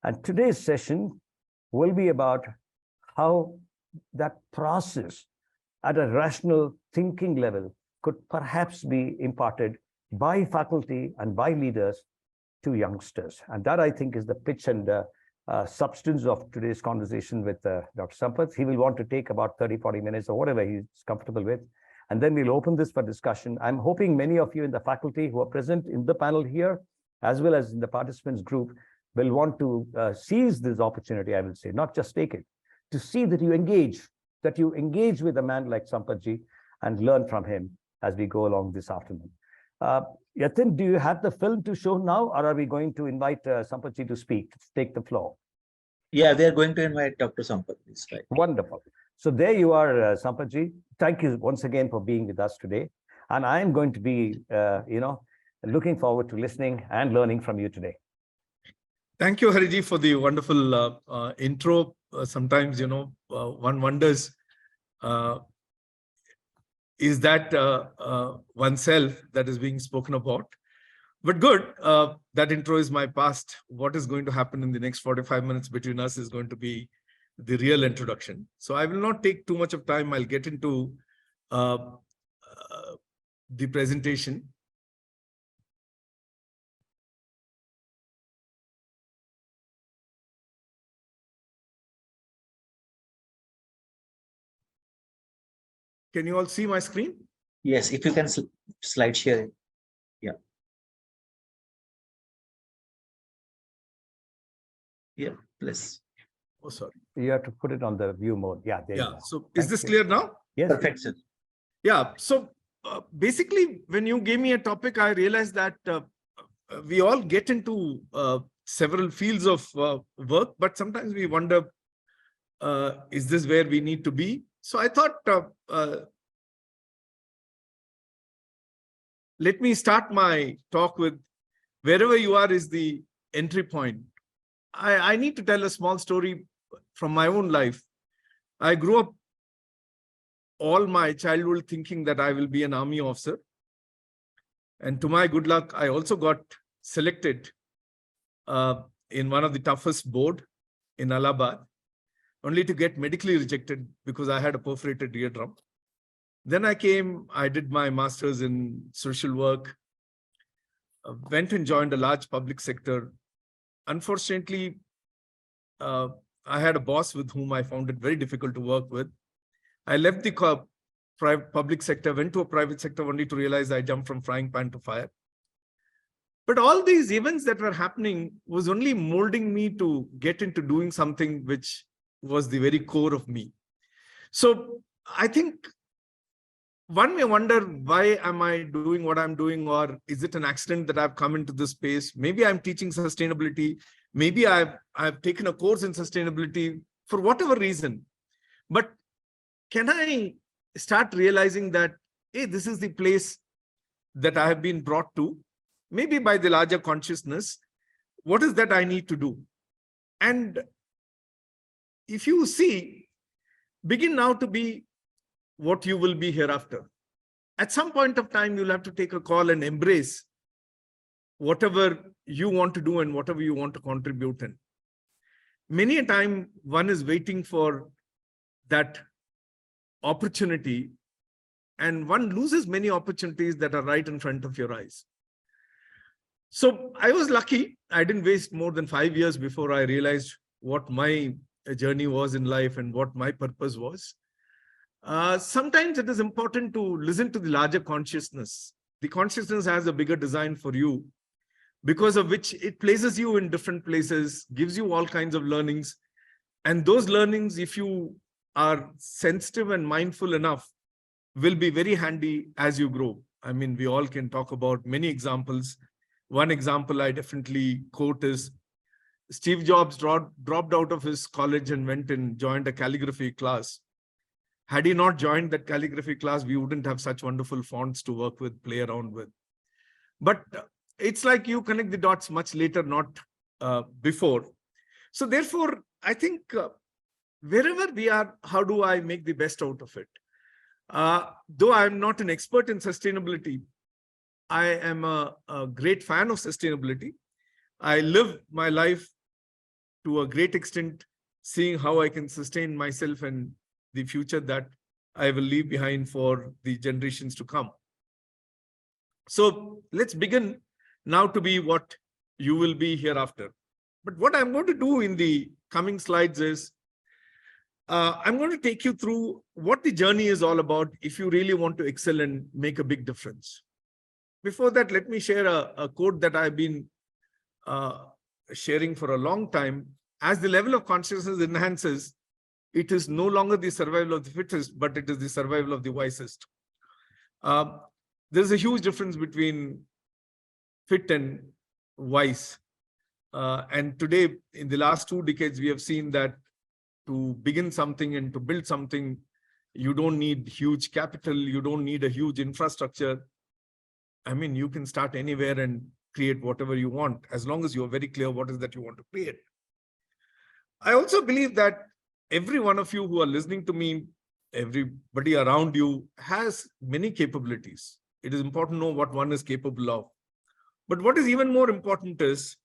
And today's session will be about how that process at a rational thinking level could perhaps be imparted by faculty and by leaders to youngsters. And that, I think, is the pitch and substance of today's conversation with Dr. Sampath. He will want to take about 30, 40 minutes or whatever he's comfortable with. And then we'll open this for discussion. I'm hoping many of you in the faculty who are present in the panel here, as well as in the participants group, will want to seize this opportunity, I will say, not just take it, to see that you engage with a man like Sampathji and learn from him as we go along this afternoon. Yatin, do you have the film to show now, or are we going to invite Sampathji to speak, to take the floor? Yeah, we are going to invite Dr. Sampath. Right. Wonderful. So there you are, Sampathji. Thank you once again for being with us today. And I am going to be, looking forward to listening and learning from you today. Thank you, Hariji, for the wonderful intro. Sometimes, one wonders, is that oneself that is being spoken about? But good, that intro is my past. What is going to happen in the next 45 minutes between us is going to be the real introduction. So I will not take too much of time. I'll get into the presentation. Can you all see my screen? Yes, if you can slide share. Yeah. Yeah, please. Oh, sorry. You have to put it on the view mode. Yeah, there you go. So is this clear now? Yes. Perfect, sir. Yeah. So basically, when you gave me a topic, I realized that we all get into several fields of work, but sometimes we wonder, is this where we need to be? So I thought, let me start my talk with wherever you are is the entry point. I need to tell a small story from my own life. I grew up all my childhood thinking that I will be an army officer. And to my good luck, I also got selected in one of the toughest board in Allahabad, only to get medically rejected because I had a perforated eardrum. Then I did my master's in social work, went and joined a large public sector. Unfortunately, I had a boss with whom I found it very difficult to work with. I left the public sector, went to a private sector only to realize I jumped from frying pan to fire. But all these events that were happening was only molding me to get into doing something which was the very core of me. So I think one may wonder, why am I doing what I'm doing? Or is it an accident that I've come into this space? Maybe I'm teaching sustainability. Maybe I've taken a course in sustainability for whatever reason. But can I start realizing that, hey, this is the place that I have been brought to, maybe by the larger consciousness? What is that I need to do? And if you see, begin now to be what you will be hereafter. At some point of time, you'll have to take a call and embrace whatever you want to do and whatever you want to contribute in. Many a time, one is waiting for that opportunity, and one loses many opportunities that are right in front of your eyes. So I was lucky. I didn't waste more than 5 years before I realized what my journey was in life and what my purpose was. Sometimes it is important to listen to the larger consciousness. The consciousness has a bigger design for you, because of which it places you in different places, gives you all kinds of learnings. And those learnings, if you are sensitive and mindful enough, will be very handy as you grow. I mean, we all can talk about many examples. One example I definitely quote is Steve Jobs dropped out of his college and went and joined a calligraphy class. Had he not joined that calligraphy class, we wouldn't have such wonderful fonts to work with, play around with. But it's like you connect the dots much later, not before. So therefore, I think wherever we are, how do I make the best out of it? Though I'm not an expert in sustainability, I am a great fan of sustainability. I live my life to a great extent, seeing how I can sustain myself and the future that I will leave behind for the generations to come. So let's begin now to be what you will be hereafter. But what I'm going to do in the coming slides is, I'm going to take you through what the journey is all about if you really want to excel and make a big difference. Before that, let me share a quote that I've been sharing for a long time. As the level of consciousness enhances, it is no longer the survival of the fittest, but it is the survival of the wisest. There's a huge difference between fit and wise. And today, in the last 2 decades, we have seen that to begin something and to build something, you don't need huge capital, you don't need a huge infrastructure. I mean, you can start anywhere and create whatever you want, as long as you're very clear what is that you want to create. I also believe that every one of you who are listening to me, everybody around you has many capabilities. It is important to know what one is capable of. But what is even more important is,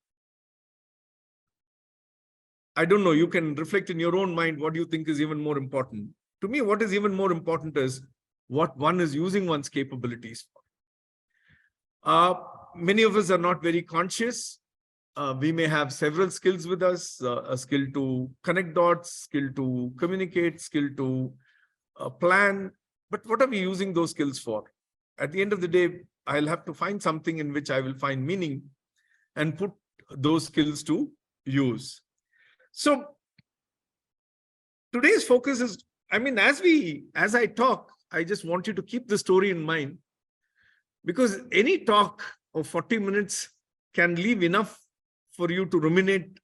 I don't know, you can reflect in your own mind what you think is even more important. To me, what is even more important is what one is using one's capabilities for. Many of us are not very conscious. We may have several skills with us, a skill to connect dots, skill to communicate, skill to plan. But what are we using those skills for? At the end of the day, I'll have to find something in which I will find meaning and put those skills to use. So today's focus is, I mean, as I talk, I just want you to keep the story in mind, because any talk of 40 minutes can leave enough for you to ruminate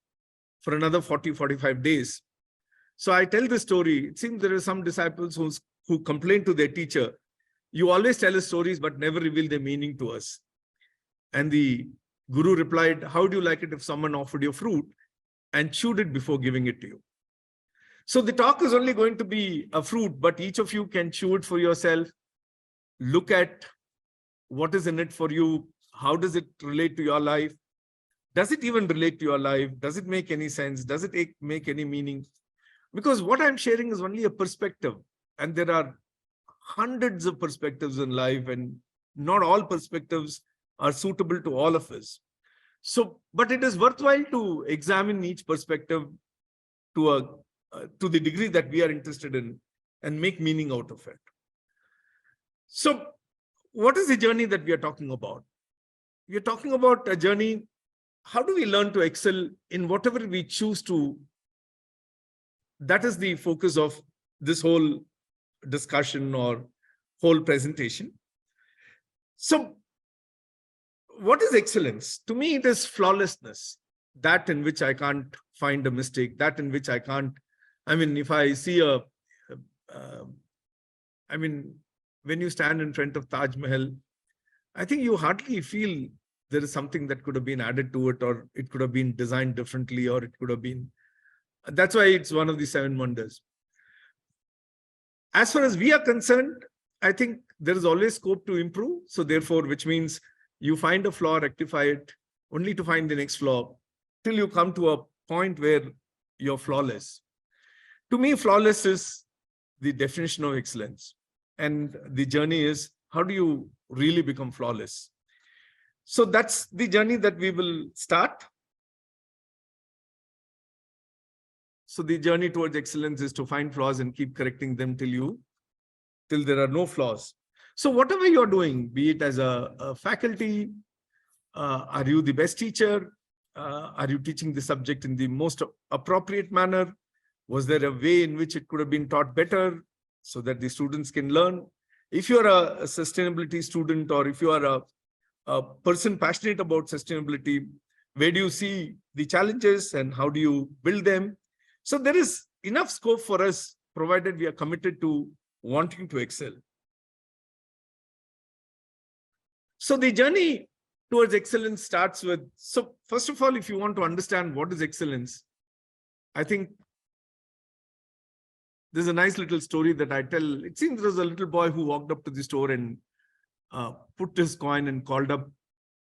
for another 40, 45 days. So I tell the story. It seems there are some disciples who complain to their teacher, you always tell us stories, but never reveal their meaning to us. And the guru replied, how do you like it if someone offered you fruit and chewed it before giving it to you? So the talk is only going to be a fruit, but each of you can chew it for yourself. Look at what is in it for you. How does it relate to your life? Does it even relate to your life? Does it make any sense? Does it make any meaning? Because what I'm sharing is only a perspective, and there are hundreds of perspectives in life, and not all perspectives are suitable to all of us. So, but it is worthwhile to examine each perspective to the degree that we are interested in and make meaning out of it. So what is the journey that we are talking about? We are talking about a journey. How do we learn to excel in whatever we choose to? That is the focus of this whole discussion or whole presentation. So what is excellence? To me, it is flawlessness, that in which I can't find a mistake, that in which I can't, I mean, if I see when you stand in front of Taj Mahal, I think you hardly feel there is something that could have been added to it, or it could have been designed differently, or it could have been, that's why it's one of the 7 wonders. As far as we are concerned, I think there is always scope to improve. So therefore, which means you find a flaw, rectify it, only to find the next flaw, till you come to a point where you're flawless. To me, flawless is the definition of excellence. And the journey is, how do you really become flawless? So that's the journey that we will start. So the journey towards excellence is to find flaws and keep correcting them till there are no flaws. So whatever you're doing, be it as a faculty, are you the best teacher? Are you teaching the subject in the most appropriate manner? Was there a way in which it could have been taught better so that the students can learn? If you're a sustainability student, or if you are a person passionate about sustainability, where do you see the challenges and how do you build them? So there is enough scope for us, provided we are committed to wanting to excel. So the journey towards excellence starts with, so first of all, if you want to understand what is excellence, I think there's a nice little story that I tell. It seems there was a little boy who walked up to the store and put his coin and called up,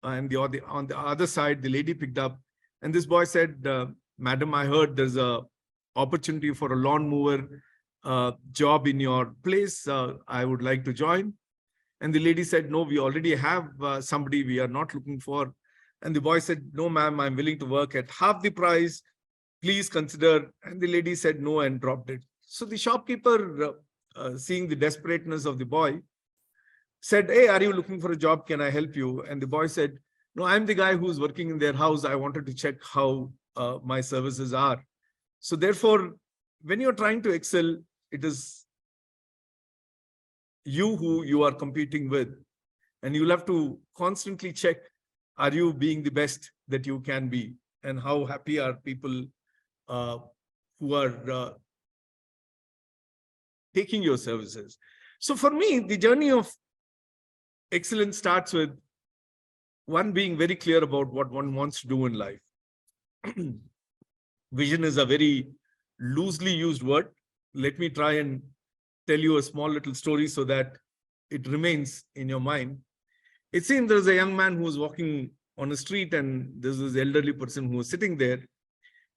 and on the other side, the lady picked up, and this boy said, madam, I heard there's a opportunity for a lawn mower job in your place. I would like to join. And the lady said, no, we already have somebody we are not looking for. And the boy said, no, ma'am, I'm willing to work at half the price. Please consider. And the lady said no and dropped it. So the shopkeeper, seeing the desperateness of the boy, said, hey, are you looking for a job? Can I help you? And the boy said, no, I'm the guy who's working in their house. I wanted to check how my services are. So therefore, when you're trying to excel, it is you who you are competing with. And you'll have to constantly check, are you being the best that you can be? And how happy are people who are taking your services? So for me, the journey of excellence starts with one being very clear about what one wants to do in life. Vision is a very loosely used word. Let me try and tell you a small little story so that it remains in your mind. It seems there's a young man who was walking on a street and there's this elderly person who was sitting there.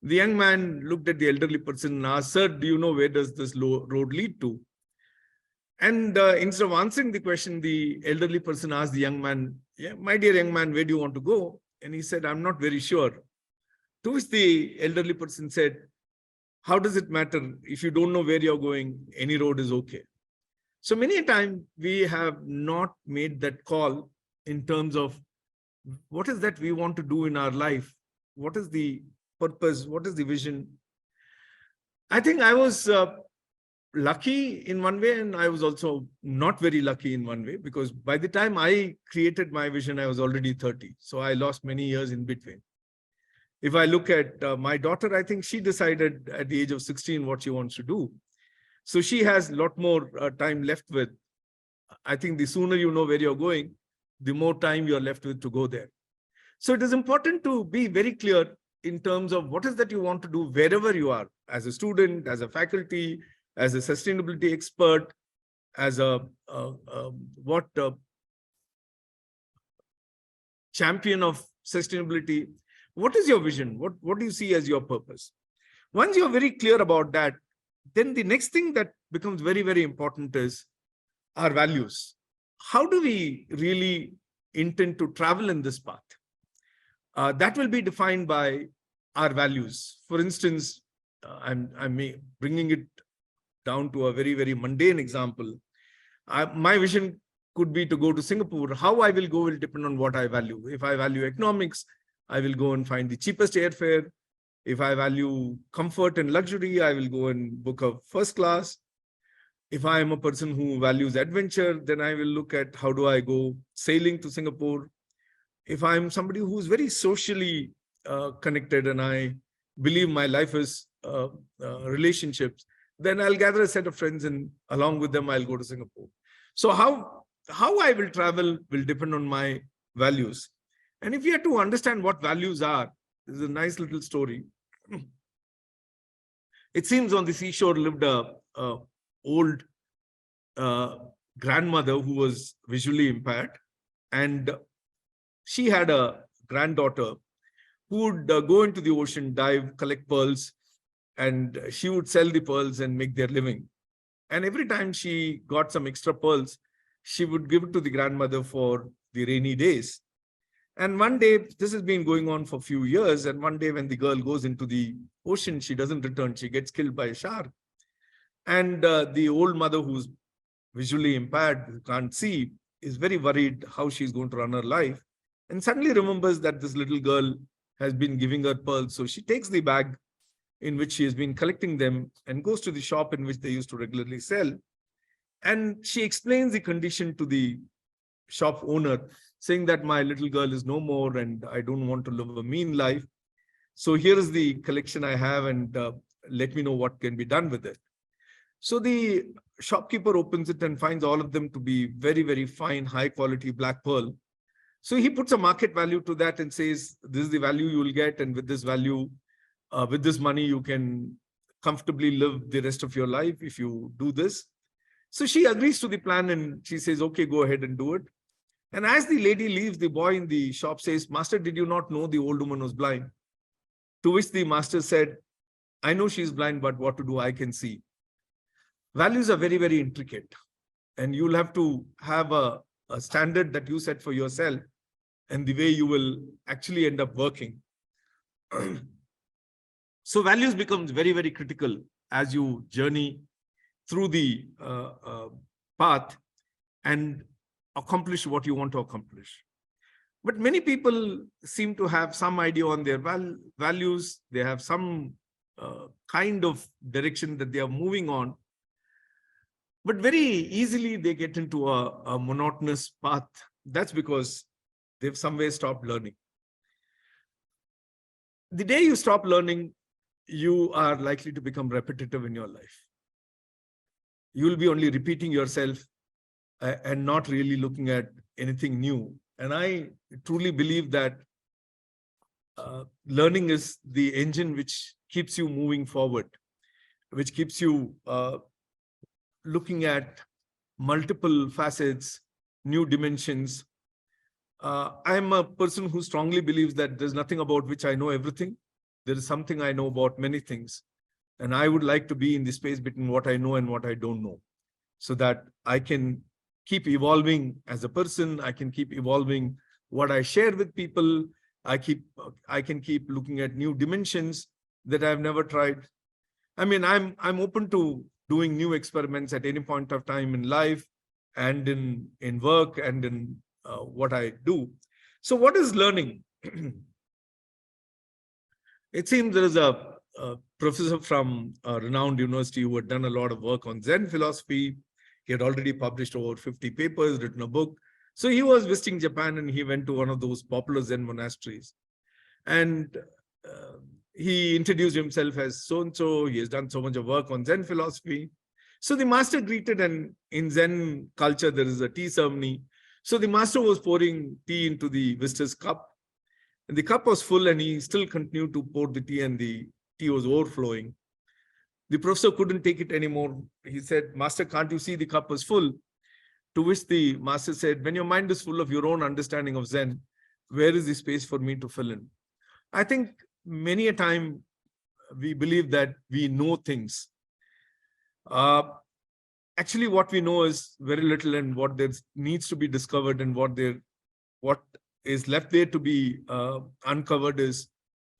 The young man looked at the elderly person and asked, sir, do you know where does this road lead to? And instead of answering the question, the elderly person asked the young man, yeah, my dear young man, where do you want to go? And he said, I'm not very sure. To which the elderly person said, how does it matter? If you don't know where you're going, any road is okay. So many a time we have not made that call in terms of what is that we want to do in our life? What is the purpose? What is the vision? I think I was lucky in one way, and I was also not very lucky in one way, because by the time I created my vision, I was already 30. So I lost many years in between. If I look at my daughter, I think she decided at the age of 16 what she wants to do. So she has a lot more time left with. I think the sooner you know where you're going, the more time you're left with to go there. So it is important to be very clear in terms of what is that you want to do wherever you are, as a student, as a faculty, as a sustainability expert, as a champion of sustainability. What is your vision? What do you see as your purpose? Once you're very clear about that, then the next thing that becomes very, very important is our values. How do we really intend to travel in this path? That will be defined by our values. For instance, I'm bringing it down to a very, very mundane example. My vision could be to go to Singapore. How I will go will depend on what I value. If I value economics, I will go and find the cheapest airfare. If I value comfort and luxury, I will go and book a first class. If I am a person who values adventure, then I will look at how do I go sailing to Singapore. If I'm somebody who's very socially connected and I believe my life is relationships, then I'll gather a set of friends and along with them, I'll go to Singapore. So how I will travel will depend on my values. And if you have to understand what values are, this is a nice little story. It seems on the seashore lived a old grandmother who was visually impaired, and she had a granddaughter who would go into the ocean, dive, collect pearls, and she would sell the pearls and make their living. And every time she got some extra pearls, she would give it to the grandmother for the rainy days. And one day, this has been going on for a few years, and one day when the girl goes into the ocean, she doesn't return. She gets killed by a shark. And the old mother, who's visually impaired, who can't see, is very worried how she's going to run her life, and suddenly remembers that this little girl has been giving her pearls. So she takes the bag in which she has been collecting them and goes to the shop in which they used to regularly sell. And she explains the condition to the shop owner, saying that my little girl is no more and I don't want to live a mean life. So here is the collection I have, and let me know what can be done with it. So the shopkeeper opens it and finds all of them to be very, very fine, high quality black pearl. So he puts a market value to that and says, this is the value you will get. And with this value, with this money, you can comfortably live the rest of your life if you do this. So she agrees to the plan and she says, okay, go ahead and do it. And as the lady leaves, the boy in the shop says, Master, did you not know the old woman was blind? To which the master said, I know she's blind, but what to do, I can see. Values are very, very intricate. And you'll have to have a standard that you set for yourself and the way you will actually end up working. So values becomes very, very critical as you journey through the path and accomplish what you want to accomplish. But many people seem to have some idea on their values. They have some kind of direction that they are moving on. But very easily they get into a monotonous path. That's because they've somewhere stopped learning. The day you stop learning, you are likely to become repetitive in your life. You will be only repeating yourself and not really looking at anything new. And I truly believe that learning is the engine which keeps you moving forward, which keeps you looking at multiple facets, new dimensions. I'm a person who strongly believes that there's nothing about which I know everything. There is something I know about many things. And I would like to be in the space between what I know and what I don't know, so that I can keep evolving as a person. I can keep evolving what I share with people. I can keep looking at new dimensions that I've never tried. I mean, I'm open to doing new experiments at any point of time in life and in work and in what I do. So what is learning? It seems there is a professor from a renowned university who had done a lot of work on Zen philosophy. He had already published over 50 papers, written a book. So he was visiting Japan and he went to one of those popular Zen monasteries. And he introduced himself as so-and-so. He has done so much of work on Zen philosophy. So the master greeted, and in Zen culture, there is a tea ceremony. So the master was pouring tea into the visitor's cup. And the cup was full and he still continued to pour the tea and the tea was overflowing. The professor couldn't take it anymore. He said, Master, can't you see the cup is full? To which the master said, when your mind is full of your own understanding of Zen, where is the space for me to fill in? I think many a time we believe that we know things. Actually, what we know is very little, and what there needs to be discovered and what is left there to be uncovered is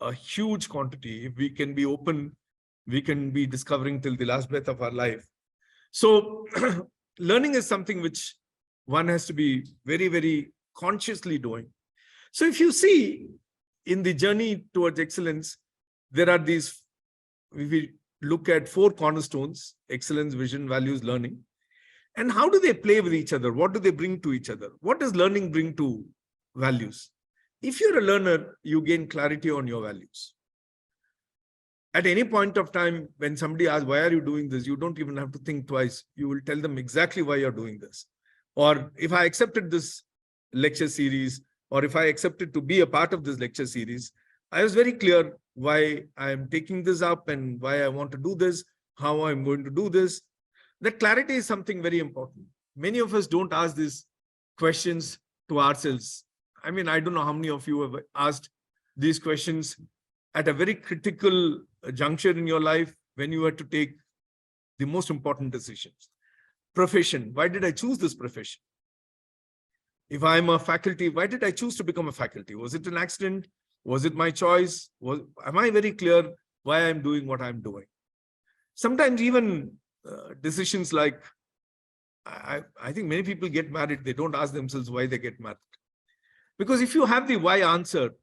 a huge quantity. If we can be open, we can be discovering till the last breath of our life. So learning is something which one has to be very, very consciously doing. So if you see in the journey towards excellence, there are these, if we look at 4 cornerstones: excellence, vision, values, learning. And how do they play with each other? What do they bring to each other? What does learning bring to values? If you're a learner, you gain clarity on your values. At any point of time, when somebody asks, why are you doing this? You don't even have to think twice. You will tell them exactly why you're doing this. Or if I accepted this lecture series, or if I accepted to be a part of this lecture series, I was very clear why I'm taking this up and why I want to do this, how I'm going to do this. That clarity is something very important. Many of us don't ask these questions to ourselves. I mean, I don't know how many of you have asked these questions at a very critical juncture in your life when you had to take the most important decisions. Profession. Why did I choose this profession? If I'm a faculty, why did I choose to become a faculty? Was it an accident? Was it my choice? Am I very clear why I'm doing what I'm doing? Sometimes even decisions like, I think many people get married, they don't ask themselves why they get married. Because if you have the why answer,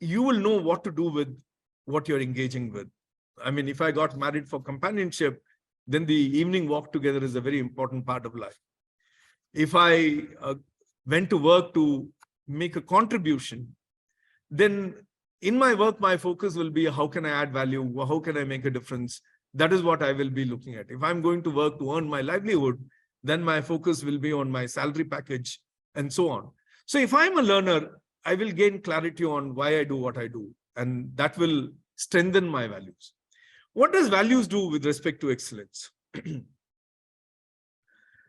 you will know what to do with what you're engaging with. I mean, if I got married for companionship, then the evening walk together is a very important part of life. If I went to work to make a contribution, then in my work, my focus will be how can I add value? How can I make a difference? That is what I will be looking at. If I'm going to work to earn my livelihood, then my focus will be on my salary package and so on. So if I'm a learner, I will gain clarity on why I do what I do, and that will strengthen my values. What does values do with respect to excellence?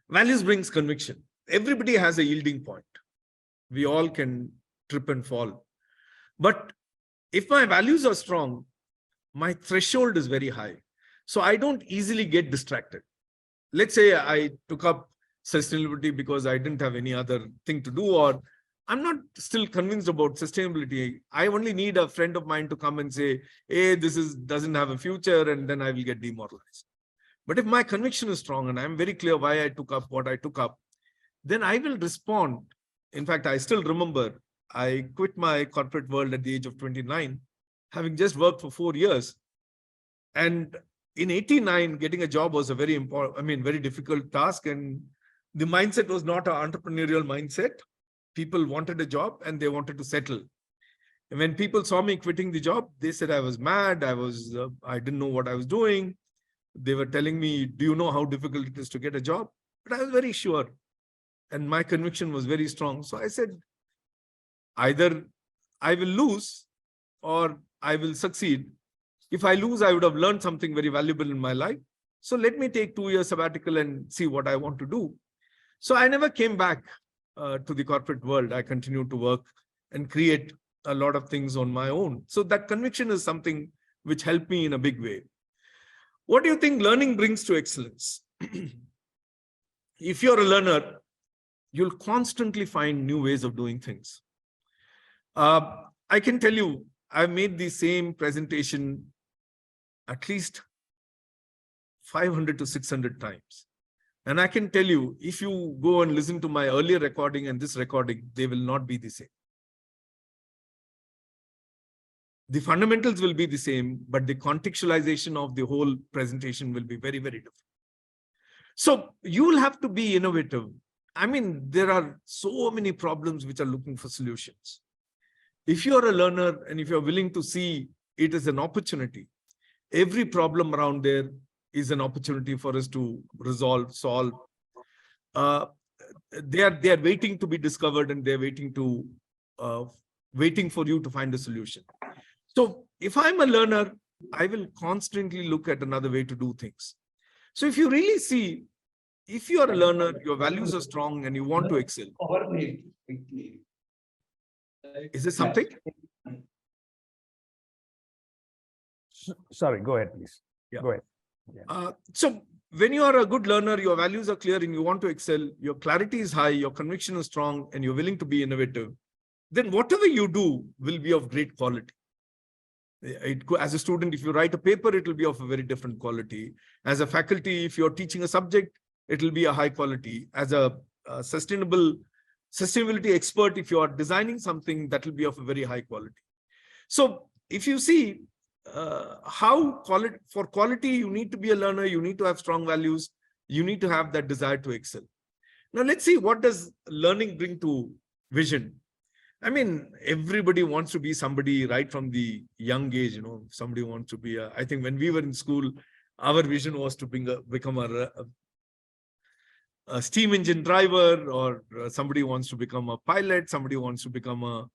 Values brings conviction. Everybody has a yielding point. We all can trip and fall. But if my values are strong, my threshold is very high. So I don't easily get distracted. Let's say I took up sustainability because I didn't have any other thing to do, or I'm not still convinced about sustainability. I only need a friend of mine to come and say, hey, doesn't have a future, and then I will get demoralized. But if my conviction is strong and I'm very clear why I took up what I took up, then I will respond. In fact, I still remember I quit my corporate world at the age of 29, having just worked for 4 years. And in 89, getting a job was a very very difficult task. And the mindset was not an entrepreneurial mindset. People wanted a job and they wanted to settle. And when people saw me quitting the job, they said I was mad. I didn't know what I was doing. They were telling me, do you know how difficult it is to get a job? But I was very sure. And my conviction was very strong. So I said, either I will lose or I will succeed. If I lose, I would have learned something very valuable in my life. So let me take 2 years sabbatical and see what I want to do. So I never came back to the corporate world. I continued to work and create a lot of things on my own. So that conviction is something which helped me in a big way. What do you think learning brings to excellence? If you're a learner, you'll constantly find new ways of doing things. I can tell you, I've made the same presentation at least 500 to 600 times. And I can tell you, if you go and listen to my earlier recording and this recording, they will not be the same. The fundamentals will be the same, but the contextualization of the whole presentation will be very, very different. So you will have to be innovative. I mean, there are so many problems which are looking for solutions. If you are a learner and if you're willing to see it as an opportunity, every problem around there is an opportunity for us to resolve, solve. They are waiting to be discovered, and they're waiting for you to find a solution. So if I'm a learner, I will constantly look at another way to do things. So if you really see, if you are a learner, your values are strong and you want to excel. Is there something? Sorry, go ahead, please. Yeah. Go ahead. Yeah. So when you are a good learner, your values are clear and you want to excel, your clarity is high, your conviction is strong, and you're willing to be innovative, then whatever you do will be of great quality. As a student, if you write a paper, it will be of a very different quality. As a faculty, if you're teaching a subject, it will be a high quality. As a sustainability expert, if you are designing something, that will be of a very high quality. So if you see for quality, you need to be a learner, you need to have strong values, you need to have that desire to excel. Now let's see, what does learning bring to vision? I mean, everybody wants to be somebody right from the young age, somebody wants to be I think when we were in school, our vision was to become a steam engine driver, or somebody wants to become a pilot, somebody wants to become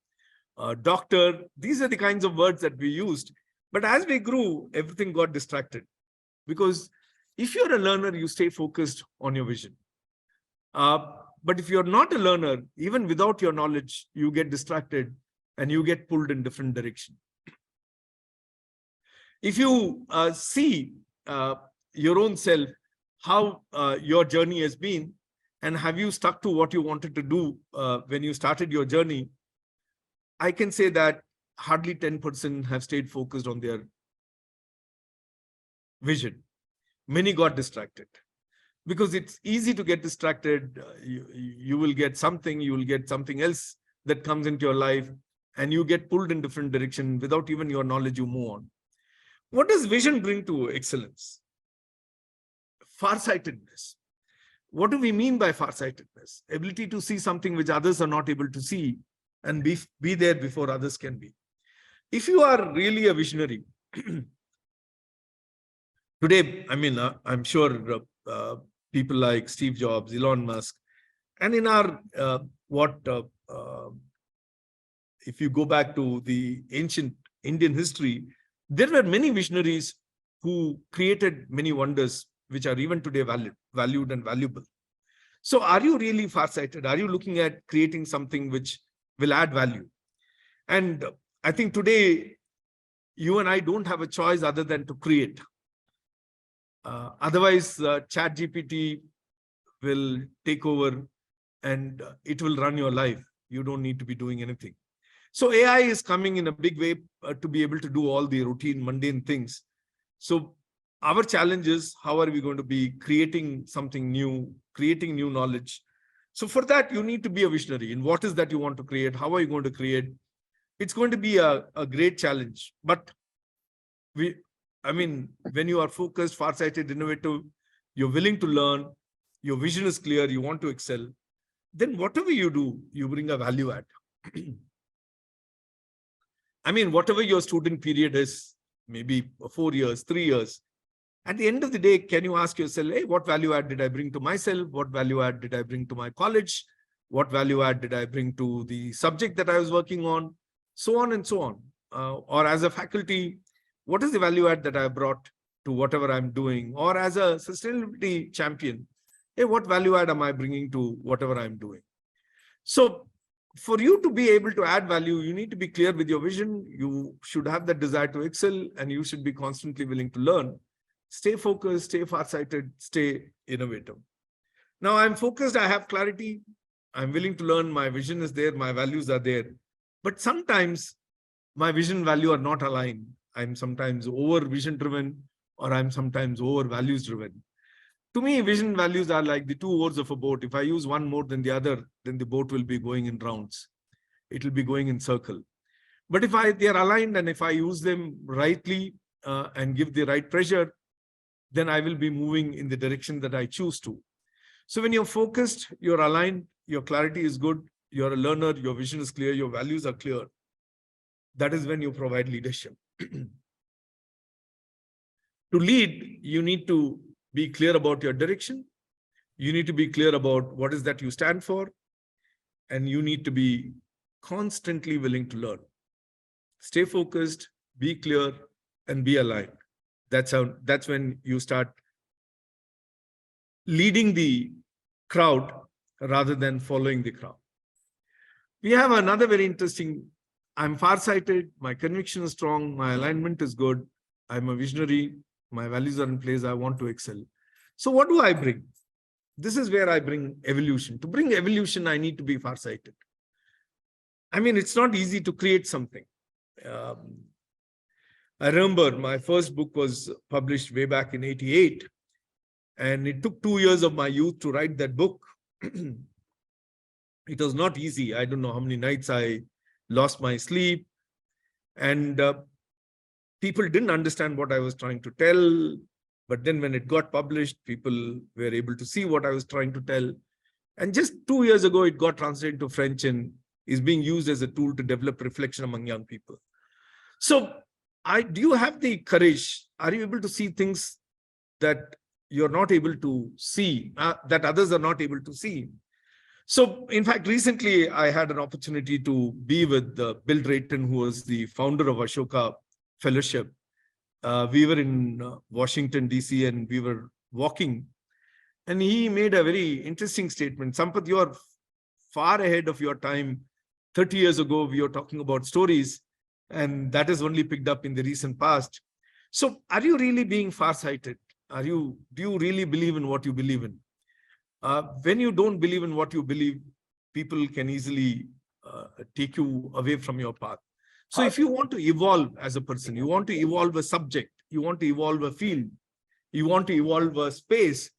a doctor. These are the kinds of words that we used. But as we grew, everything got distracted. Because if you're a learner, you stay focused on your vision. But if you're not a learner, even without your knowledge, you get distracted and you get pulled in different directions. If you see your own self, how your journey has been, and have you stuck to what you wanted to do when you started your journey, I can say that hardly 10% have stayed focused on their vision. Many got distracted. Because it's easy to get distracted. You will get something else that comes into your life, and you get pulled in different direction. Without even your knowledge, you move on. What does vision bring to excellence? Farsightedness. What do we mean by farsightedness? Ability to see something which others are not able to see and be there before others can be. If you are really a visionary, today, I mean, I'm sure people like Steve Jobs, Elon Musk, and in our, if you go back to the ancient Indian history, there were many visionaries who created many wonders, which are even today valued and valuable. So are you really farsighted? Are you looking at creating something which will add value? And I think today, you and I don't have a choice other than to create. Otherwise, ChatGPT will take over and it will run your life. You don't need to be doing anything. So AI is coming in a big way to be able to do all the routine, mundane things. So our challenge is, how are we going to be creating something new, creating new knowledge? So for that, you need to be a visionary in what is that you want to create. How are you going to create? It's going to be a great challenge. But when you are focused, farsighted, innovative, you're willing to learn, your vision is clear, you want to excel, then whatever you do, you bring a value add. Whatever your student period is, maybe 4 years, 3 years, at the end of the day, can you ask yourself, hey, what value add did I bring to myself? What value add did I bring to my college? What value add did I bring to the subject that I was working on? So on and so on. Or as a faculty, what is the value add that I brought to whatever I'm doing? Or as a sustainability champion, hey, what value add am I bringing to whatever I'm doing? So for you to be able to add value, you need to be clear with your vision. You should have that desire to excel, and you should be constantly willing to learn. Stay focused, stay farsighted, stay innovative. Now I'm focused, I have clarity, I'm willing to learn, my vision is there, my values are there. But sometimes my vision value are not aligned. I'm sometimes over vision driven, or I'm sometimes over values driven. To me, vision values are like the two oars of a boat. If I use one more than the other, then the boat will be going in rounds. It will be going in circle. But if they are aligned, and if I use them rightly and give the right pressure, then I will be moving in the direction that I choose to. So when you're focused, you're aligned, your clarity is good, you're a learner, your vision is clear, your values are clear, that is when you provide leadership. To lead, you need to be clear about your direction. You need to be clear about what is that you stand for. And you need to be constantly willing to learn. Stay focused, be clear, and be aligned. That's when you start leading the crowd rather than following the crowd. We have another very interesting, I'm farsighted, my conviction is strong, my alignment is good, I'm a visionary, my values are in place, I want to excel. So what do I bring? This is where I bring evolution. To bring evolution, I need to be farsighted. It's not easy to create something. I remember my first book was published way back in '88, and it took 2 years of my youth to write that book. It was not easy. I don't know how many nights I lost my sleep, and people didn't understand what I was trying to tell. But then when it got published, people were able to see what I was trying to tell. And just 2 years ago, it got translated to French and is being used as a tool to develop reflection among young people. So do you have the courage? Are you able to see things that you're not able to see, that others are not able to see? So in fact, recently I had an opportunity to be with Bill Drayton, who was the founder of Ashoka Fellowship. We were in Washington, D.C., and we were walking. And he made a very interesting statement. Sampath, you are far ahead of your time. 30 years ago, we were talking about stories, and that is only picked up in the recent past. So are you really being farsighted? Do you really believe in what you believe in? When you don't believe in what you believe, people can easily take you away from your path. So if you want to evolve as a person, you want to evolve a subject, you want to evolve a field, you want to evolve a space,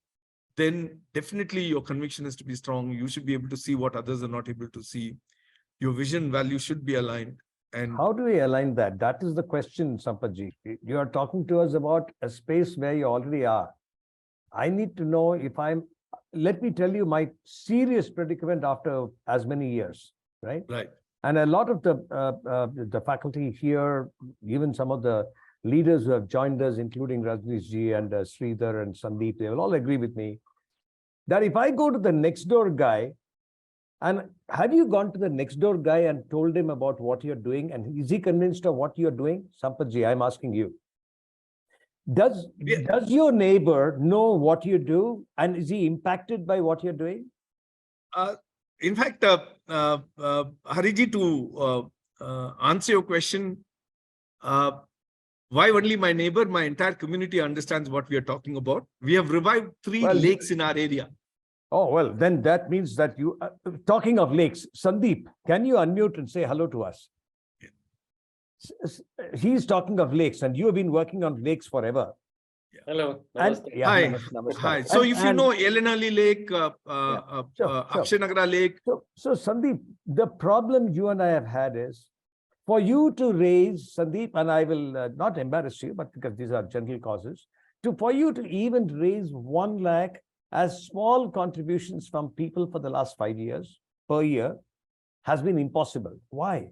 then definitely your conviction is to be strong. You should be able to see what others are not able to see. Your vision value should be aligned. And how do we align that? That is the question, Sampathji. You are talking to us about a space where you already are. I need to know if let me tell you my serious predicament after as many years, right? Right. And a lot of the faculty here, even some of the leaders who have joined us, including Rajnishji and Sridhar and Sandeep, they will all agree with me that if I go to the next door guy, and have you gone to the next door guy and told him about what you're doing? And is he convinced of what you're doing? Sampathji, I'm asking you. Does your neighbor know what you do? And is he impacted by what you're doing? In fact, Hariji, to answer your question, Why only my neighbor? My entire community understands what we are talking about. We have revived 3 Well, lakes in our area. Oh, well, then that means that you, talking of lakes, Sandeep, can you unmute and say hello to us? He's talking of lakes, and you have been working on lakes forever. Hello. And, Namaste. yeah, Hi. namaskar. Hi. So if you know Yelenali Lake, Sure. Akshay Lake. So Sandeep, the problem you and I have had is for you to raise, Sandeep, and I will not embarrass you, but because these are general causes, for you to even raise 1 lakh as small contributions from people for the last 5 years per year has been impossible. Why?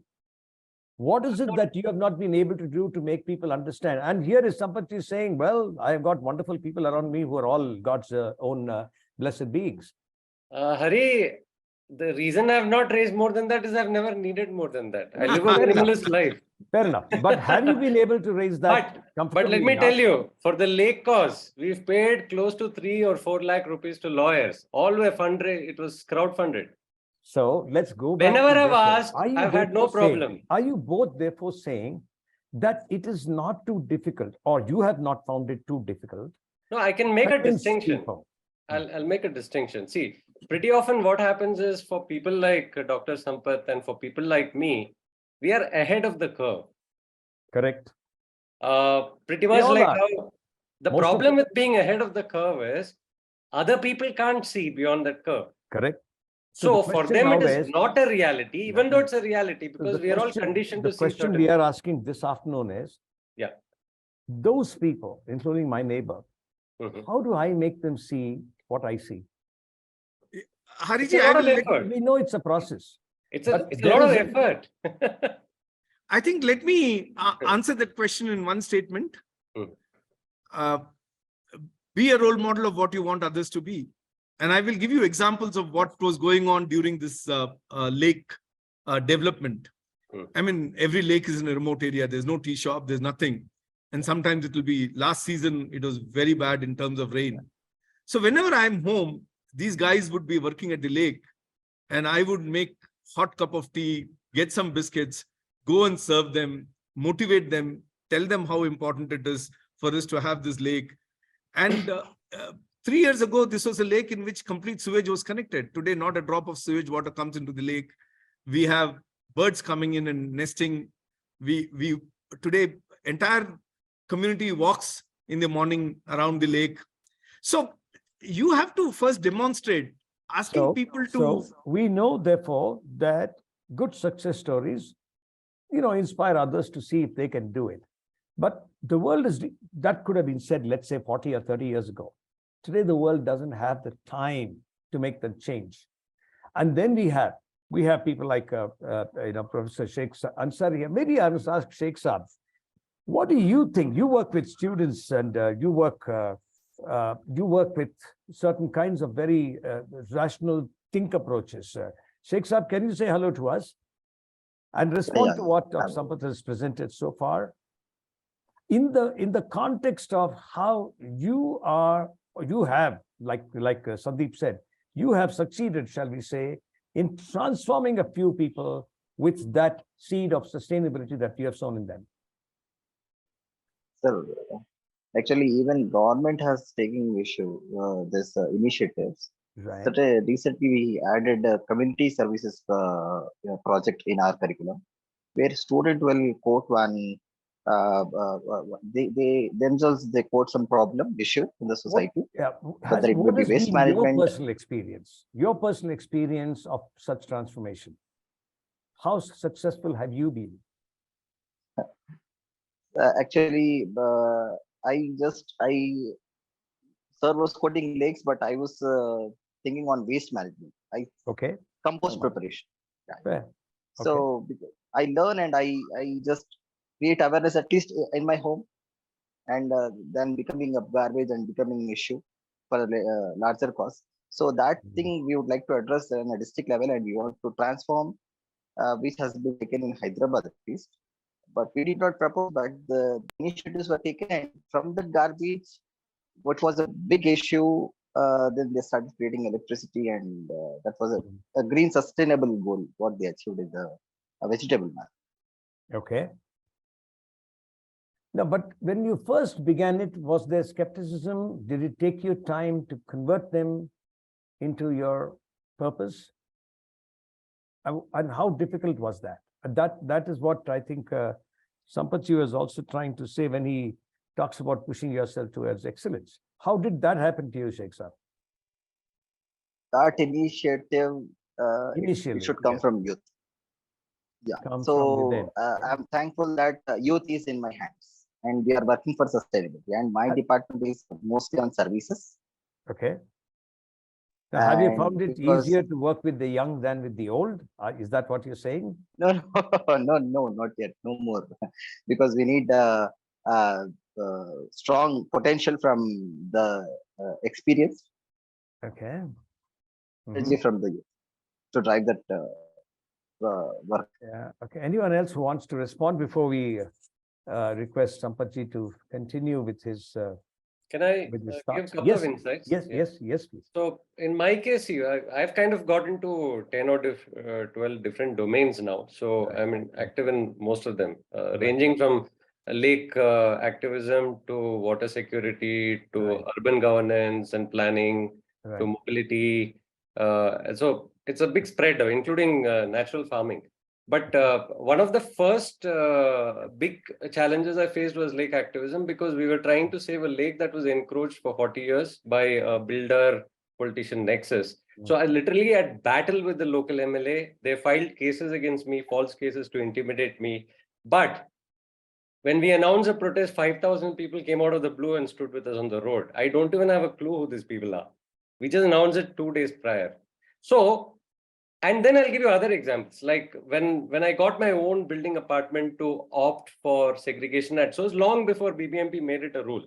What is it that you have not been able to do to make people understand? And here is somebody saying, well, I have got wonderful people around me who are all God's own blessed beings. Hari, the reason I have not raised more than that is I've never needed more than that. I live a minimalist life. Fair enough. But have you been able to raise that But let me tell you, for the lake cause, we've paid close to 3 or 4 lakh rupees to lawyers. All were funded. It was crowdfunded. So let's go back. Whenever I've asked, I've had no problem. Are you both therefore saying that it is not too difficult, or you have not found it too difficult? No, I can make a Convince distinction. people. I'll make a distinction. See, pretty often what happens is for people like Dr. Sampath and for people like me, we are ahead of the curve. Correct. Pretty much all like are. how the Most of problem with being ahead of the curve is other people can't see beyond that curve. Correct. So the for question them, now it is is- not a reality, even though it's a reality, because The we are all question- conditioned to The see question certain. we are asking this afternoon is, Yeah. those people, including my neighbor, Mhm. how do I make them see what I see? It's Hariji, a lot of effort. We know it's a process. It's But a there lot of is a- effort. I think let me answer that question in one statement. Be a role model of what you want others to be. And I will give you examples of what was going on during this lake development. I mean, every lake is in a remote area. There's no tea shop, there's nothing. And sometimes it will be, last season, it was very bad in terms of rain. So whenever I'm home, these guys would be working at the lake and I would make hot cup of tea, get some biscuits, go and serve them, motivate them, tell them how important it is for us to have this lake. And 3 years ago, this was a lake in which complete sewage was connected. Today, not a drop of sewage water comes into the lake. We have birds coming in and nesting. Today, entire community walks in the morning around the lake. So you have to first demonstrate, asking people to. So we know, therefore, that good success stories, inspire others to see if they can do it. But the world is, that could have been said, let's say 40 or 30 years ago. Today, the world doesn't have the time to make that change. And then we have people like, Professor Shaik Ansari here. Maybe I must ask Shaik Saab, what do you think? You work with students and you work with certain kinds of very rational think approaches. Shaik Saab, can you say hello to us and respond to what Dr. Sampath has presented so far? In the context of how you have, like Sandeep said, you have succeeded, shall we say, in transforming a few people with that seed of sustainability that you have sown in them. Sir, actually, even government has taken issue this initiatives. Right. So recently, we added a community services project in our curriculum, where student will quote one. They themselves quote some problem issue in the society. Whether it would be waste management. Your personal experience of such transformation. How successful have you been? Actually, sir was quoting lakes, but I was thinking on waste management. Compost preparation. Fair. So I learn and I just create awareness, at least in my home, and then becoming a garbage and becoming an issue for a larger cause. So that thing we would like to address on a district level, and we want to transform, which has been taken in Hyderabad at least. But we did not propose, but the initiatives were taken from the garbage, which was a big issue. Then they started creating electricity, and that was a green sustainable goal, what they achieved in the vegetable man. Okay. No, but when you first began it, was there skepticism? Did it take you time to convert them into your purpose? And how difficult was that? And that is what I think Sampath ji was also trying to say when he talks about pushing yourself towards excellence. How did that happen to you, Shaik sir? That initiative, Initially, it should come yeah. from youth. Yeah. Come from So within. I'm thankful that youth is in my hands and we are working for sustainability. And my department is mostly on services. Okay. Now, have you And found it because- easier to work with the young than with the old? Is that what you're saying? No, no, not yet. No more. Because we need strong potential from the experience, Okay. energy from the youth to drive that work. Yeah. Okay. Anyone else who wants to respond before we request Sampath ji to continue with his Can I with his give a thoughts? couple Yes, of insights? yes, Yeah. yes, please. So in my case, I've kind of got into 10 or 12 different domains now. So Right. I'm active in most of them, Right. ranging from lake activism to water security to Right. urban governance and planning to Right. mobility. So it's a big spread, including natural farming. But one of the first big challenges I faced was lake activism, because we were trying to save a lake that was encroached for 40 years by a builder politician nexus. So I literally had battle with the local MLA. They filed cases against me, false cases to intimidate me. But when we announced a protest, 5,000 people came out of the blue and stood with us on the road. I don't even have a clue who these people are. We just announced it 2 days prior. So, and then I'll give you other examples. Like when I got my own building apartment to opt for segregation at source, long before BBMP made it a rule.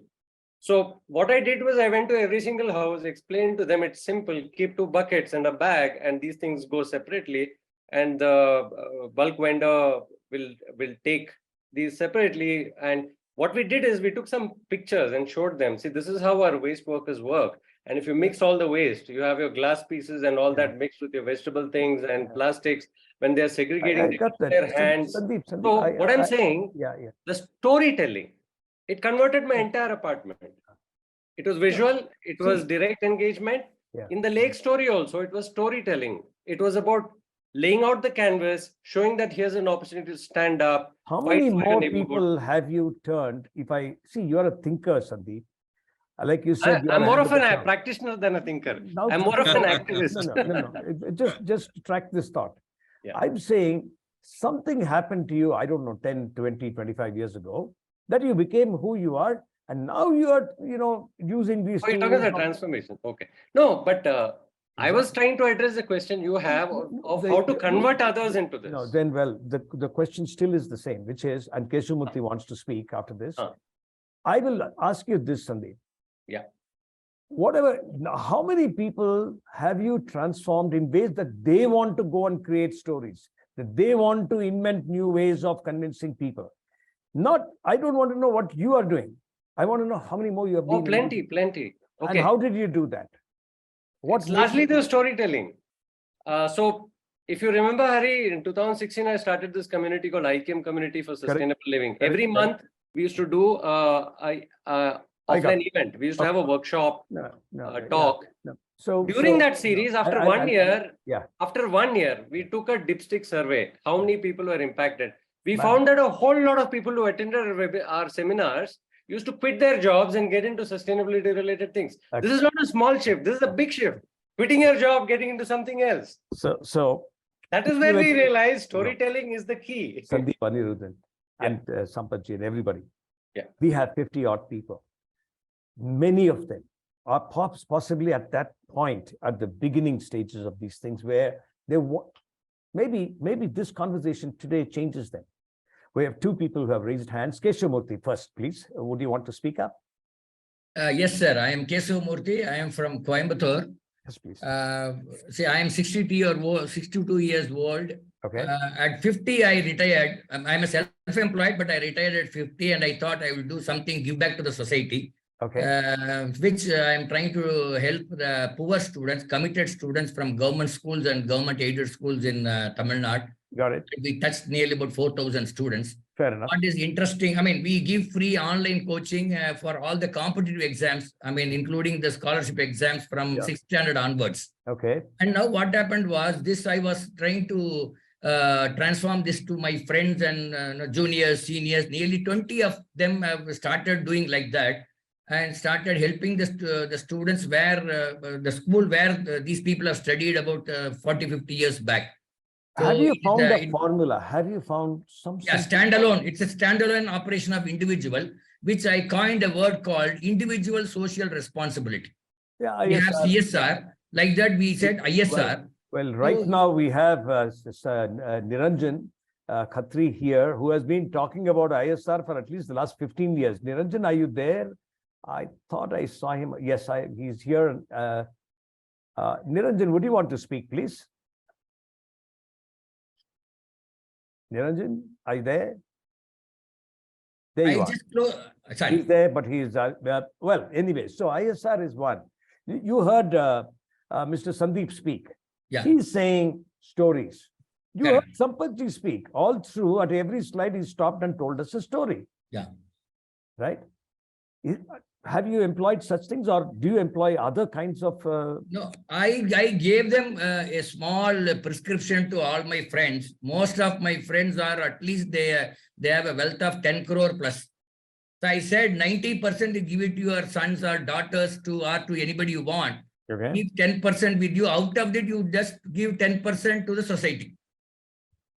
So what I did was I went to every single house, explained to them it's simple, keep 2 buckets and a bag, and these things go separately. And the bulk vendor will take these separately. And what we did is we took some pictures and showed them, see, this is how our waste workers work. And if you mix all the waste, you have your glass pieces and all that mixed with your vegetable things and plastics. When they're segregating, I they got use that. their hands. Sandeep, So what I'm saying, yeah. the storytelling, it converted my entire apartment. It was visual, it was direct engagement. Yeah. In the lake story also, it was storytelling. It was about laying out the canvas, showing that here's an opportunity to stand up. How fight many for your more neighborhood. people have you turned? If I see, you're a thinker, Sandeep. Like you said, I'm more of a a practitioner than a thinker. Now, I'm more of an activist. No. Just track this thought. Yeah. I'm saying something happened to you, I don't know, 10, 20, 25 years ago, that you became who you are. And now you are, using these. Oh, you're talking about transformation. Okay. No, but I was trying to address the question you have of how to convert others into this. No, then, well, the question still is the same, which is, and Keshamurthy wants to speak after this. I will ask you this, Sandeep. Yeah. How many people have you transformed in ways that they want to go and create stories, that they want to invent new ways of convincing people? I don't want to know what you are doing. I want to know how many more you have been. Oh, plenty. Okay. And how did you do that? It's largely the storytelling. So if you remember, Hari, in 2016, I started this community called IKM Community for Sustainable Living. Every month, we used to do offline event. We used to have a workshop, talk. So during that series, after 1 year, we took a dipstick survey. How many people were impacted? We found that a whole lot of people who attended our seminars used to quit their jobs and get into sustainability related things. This is not a small shift. This is a big shift. Quitting your job, getting into something else. So that is where we realized storytelling is the key. Sandeep, Anirudhan, and Sampath ji and everybody. Yeah. We have 50 odd people. Many of them are possibly at that point, at the beginning stages of these things, where they maybe this conversation today changes them. We have 2 people who have raised hands. Keshamurthy first, please. Would you want to speak up? Yes, sir. I am Keshamurthy. I am from Coimbatore. Yes, please. See, I am 62 years old. Okay. At 50, I retired. I'm a self-employed, but I retired at 50, and I thought I will do something, give back to the society. Okay. which I am trying to help the poor students, committed students from government schools and government aided schools in Tamil Nadu. Got it. We touched nearly about 4,000 students. Fair enough. What is interesting, I mean, we give free online coaching for all the competitive exams, I mean, including the scholarship exams from Yeah. 6th standard onwards. Okay. And now what happened was this, I was trying to transform this to my friends and juniors, seniors. Nearly 20 of them have started doing like that and started helping the students where the school where these people have studied about 40, 50 years back. So Have you it- found a it- formula? Have you found some? Yeah, standalone. It's a standalone operation of individual, which I coined a word called individual social responsibility. Yeah, We have ISR. CSR. Like that, we said ISR. Well, right So- now we have Niranjan Khatri here, who has been talking about ISR for at least the last 15 years. Niranjan, are you there? I thought I saw him. Yes, he's here. Niranjan, would you want to speak, please? Niranjan, are you there? There you I are. just close. Sorry. He's there, but he's well. Anyway, so ISR is one. You heard Mr. Sandeep speak. Yeah. He's saying stories. You Correct. heard Sampath speak. All through, at every slide, he stopped and told us a story. Yeah. Right? Have you employed such things, or do you employ other kinds of? No, I gave them a small prescription to all my friends. Most of my friends are at least they have a wealth of 10 crore plus. So I said 90% you give it to your sons or daughters or to anybody you want. Okay. Keep 10% with you. Out of it, you just give 10% to the society.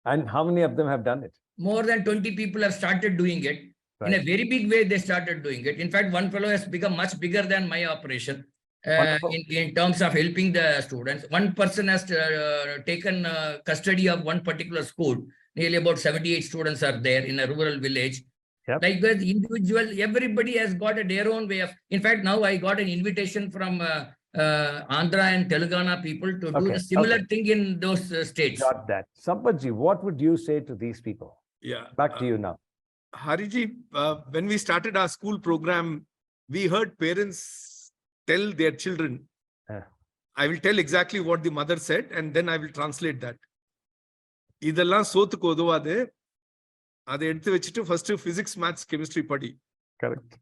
And how many of them have done it? More than 20 people have started doing it. In a Right. very big way, they started doing it. In fact, one fellow has become much bigger than my operation Wonderful. in terms of helping the students. One person has taken custody of one particular school. Nearly about 78 students are there in a rural village. Yep. Like that, individual, everybody has got their own way of. In fact, now I got an invitation from Andhra and Telangana people to do Okay, the similar okay. thing in those states. Got that. Sampath ji, what would you say to these people? Yeah. Back to you now. Hariji, when we started our school program, we heard parents tell their children, I will tell exactly what the mother said, and then I will translate that. இதெல்லாம் சோத்துக்கு உதவாது. அதை எடுத்து வச்சுட்டு first physics, maths, chemistry படி. Correct.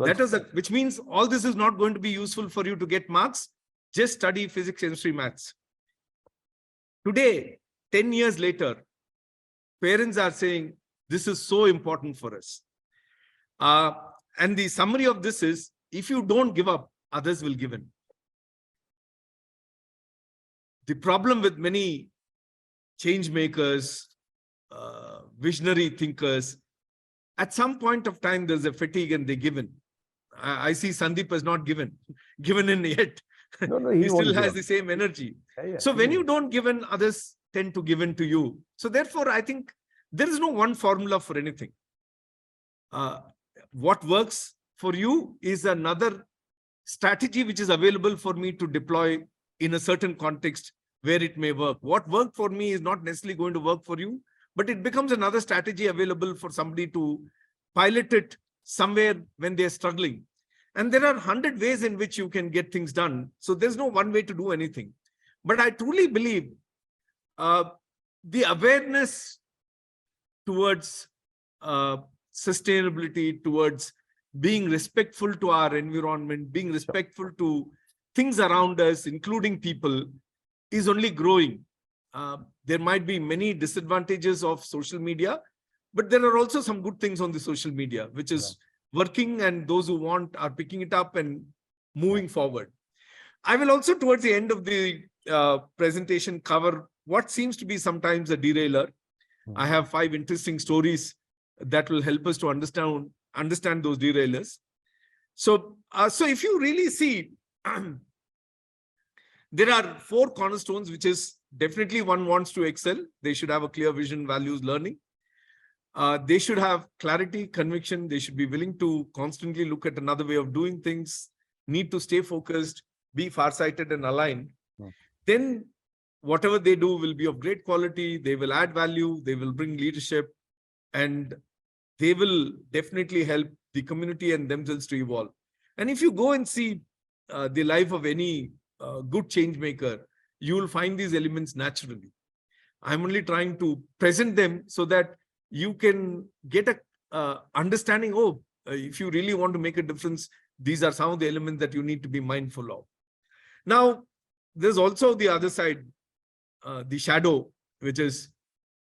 That is which means all this is not going to be useful for you to get marks. Just study physics, chemistry, maths. Today, 10 years later, parents are saying this is so important for us. And the summary of this is, if you don't give up, others will give in. The problem with many change makers, visionary thinkers, at some point of time, there's a fatigue and they give in. I see Sandeep has not given in yet. No, He he still won't has give the up. same energy. Yeah, So he when you won't. don't give in, others tend to give in to you. So therefore, I think there is no one formula for anything. What works for you is another strategy which is available for me to deploy in a certain context where it may work. What worked for me is not necessarily going to work for you, but it becomes another strategy available for somebody to pilot it somewhere when they're struggling. And there are 100 ways in which you can get things done. So there's no one way to do anything. But I truly believe the awareness towards sustainability, towards being respectful to our environment, being respectful to things around us, including people, is only growing. There might be many disadvantages of social media, but there are also some good things on the social media, which is working, and those who want are picking it up and moving forward. I will also, towards the end of the presentation, cover what seems to be sometimes a derailer. I have 5 interesting stories that will help us to understand those derailers. So if you really see, there are 4 cornerstones, which is definitely one wants to excel. They should have a clear vision, values, learning. They should have clarity, conviction. They should be willing to constantly look at another way of doing things, need to stay focused, be farsighted and aligned. Then whatever they do will be of great quality. They will add value. They will bring leadership, and they will definitely help the community and themselves to evolve. And if you go and see the life of any good change maker, you will find these elements naturally. I'm only trying to present them so that you can get a understanding. Oh, if you really want to make a difference, these are some of the elements that you need to be mindful of. Now, there's also the other side, the shadow, which is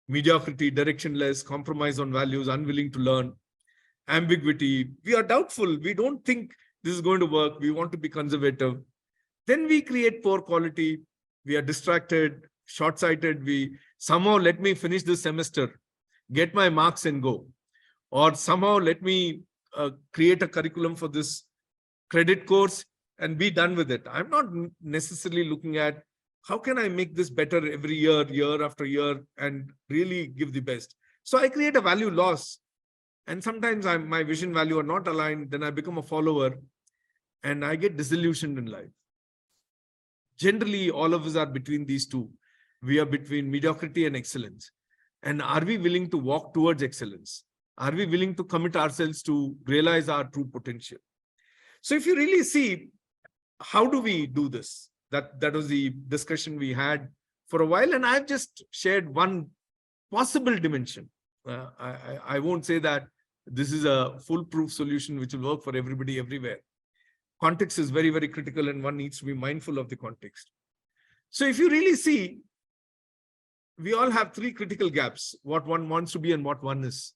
mediocrity, directionless, compromise on values, unwilling to learn, ambiguity. We are doubtful. We don't think this is going to work. We want to be conservative. Then we create poor quality. We are distracted, short-sighted. We somehow let me finish this semester, get my marks and go. Or somehow let me create a curriculum for this credit course and be done with it. I'm not necessarily looking at how can I make this better every year, year after year, and really give the best. So I create a value loss. And sometimes my vision value are not aligned. Then I become a follower and I get disillusioned in life. Generally, all of us are between these two. We are between mediocrity and excellence. And are we willing to walk towards excellence? Are we willing to commit ourselves to realize our true potential? So if you really see, how do we do this? That was the discussion we had for a while. And I've just shared one possible dimension. I won't say that this is a foolproof solution which will work for everybody everywhere. Context is very, very critical, and one needs to be mindful of the context. So if you really see, we all have three critical gaps: what one wants to be and what one is.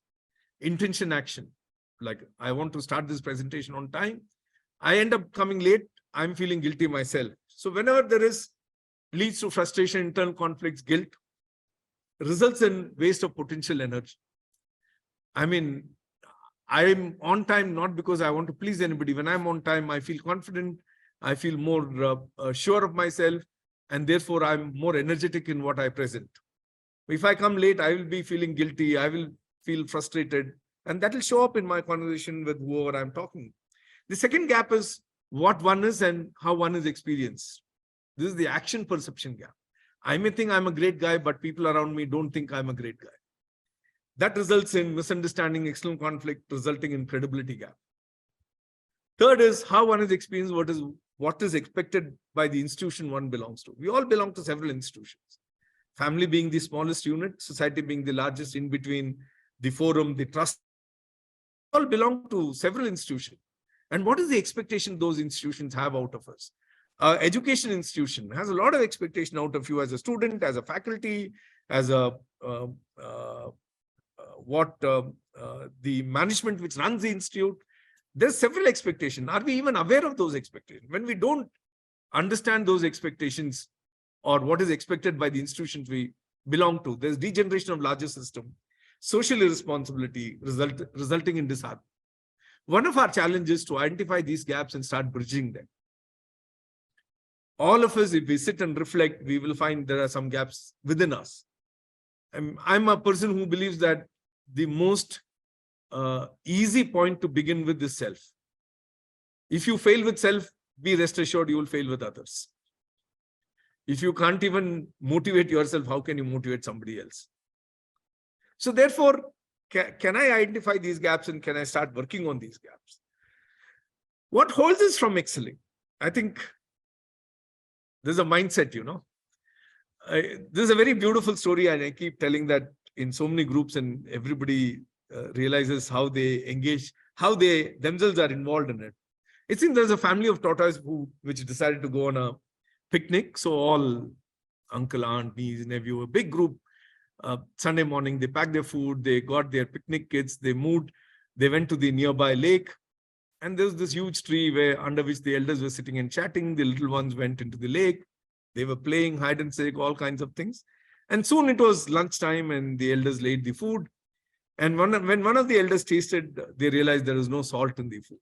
Intention, action. Like, I want to start this presentation on time. I end up coming late. I'm feeling guilty myself. So whenever there leads to frustration, internal conflicts, guilt, results in waste of potential energy. I mean, I'm on time not because I want to please anybody. When I'm on time, I feel confident. I feel more sure of myself, and therefore I'm more energetic in what I present. If I come late, I will be feeling guilty. I will feel frustrated, and that will show up in my conversation with whoever I'm talking. The second gap is what one is and how one is experienced. This is the action perception gap. I may think I'm a great guy, but people around me don't think I'm a great guy. That results in misunderstanding, external conflict, resulting in credibility gap. Third is how one is experienced, what is expected by the institution one belongs to. We all belong to several institutions. Family being the smallest unit, society being the largest, in between the forum, the trust. We all belong to several institutions. And what is the expectation those institutions have out of us? Education institution has a lot of expectation out of you as a student, as a faculty, as a the management which runs the institute. There's several expectations. Are we even aware of those expectations? When we don't understand those expectations or what is expected by the institutions we belong to, there's degeneration of larger system, social irresponsibility resulting in disharmony. One of our challenges is to identify these gaps and start bridging them. All of us, if we sit and reflect, we will find there are some gaps within us. I'm a person who believes that the most easy point to begin with is self. If you fail with self, be rest assured you will fail with others. If you can't even motivate yourself, how can you motivate somebody else? So therefore, can I identify these gaps and can I start working on these gaps? What holds us from excelling? I think there's a mindset, this is a very beautiful story, and I keep telling that in so many groups, and everybody realizes how they engage, how they themselves are involved in it. It seems there's a family of tortoise which decided to go on a picnic. So all uncle, aunt, niece, nephew, a big group. Sunday morning, they packed their food, they got their picnic kits, they moved, they went to the nearby lake. And there's this huge tree under which the elders were sitting and chatting. The little ones went into the lake. They were playing hide and seek, all kinds of things. And soon it was lunchtime and the elders laid the food. And when one of the elders tasted, they realized there was no salt in the food.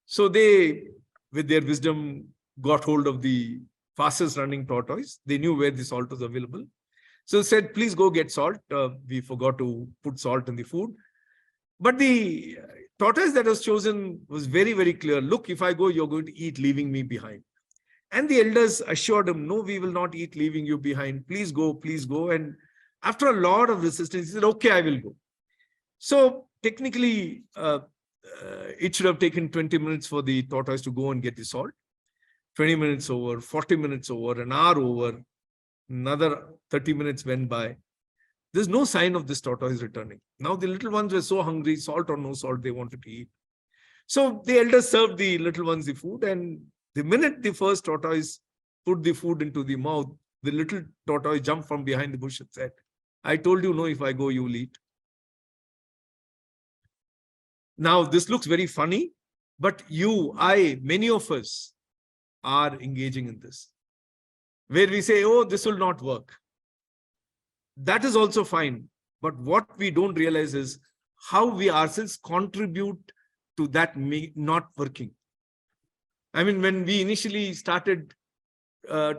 So they, with their wisdom, got hold of the fastest running tortoise. They knew where the salt was available. So said, please go get salt. We forgot to put salt in the food. But the tortoise that was chosen was very, very clear. Look, if I go, you're going to eat, leaving me behind. And the elders assured him, no, we will not eat, leaving you behind. Please go, please go. And after a lot of resistance, he said, okay, I will go. So technically, it should have taken 20 minutes for the tortoise to go and get the salt. 20 minutes over, 40 minutes over, an hour over, another 30 minutes went by. There's no sign of this tortoise returning. Now the little ones were so hungry, salt or no salt, they wanted to eat. So the elders served the little ones the food, and the minute the first tortoise put the food into the mouth, the little tortoise jumped from behind the bush and said, I told you no, if I go, you will eat. Now this looks very funny, but you, I, many of us are engaging in this, where we say, oh, this will not work. That is also fine. But what we don't realize is how we ourselves contribute to that not working. I mean, when we initially started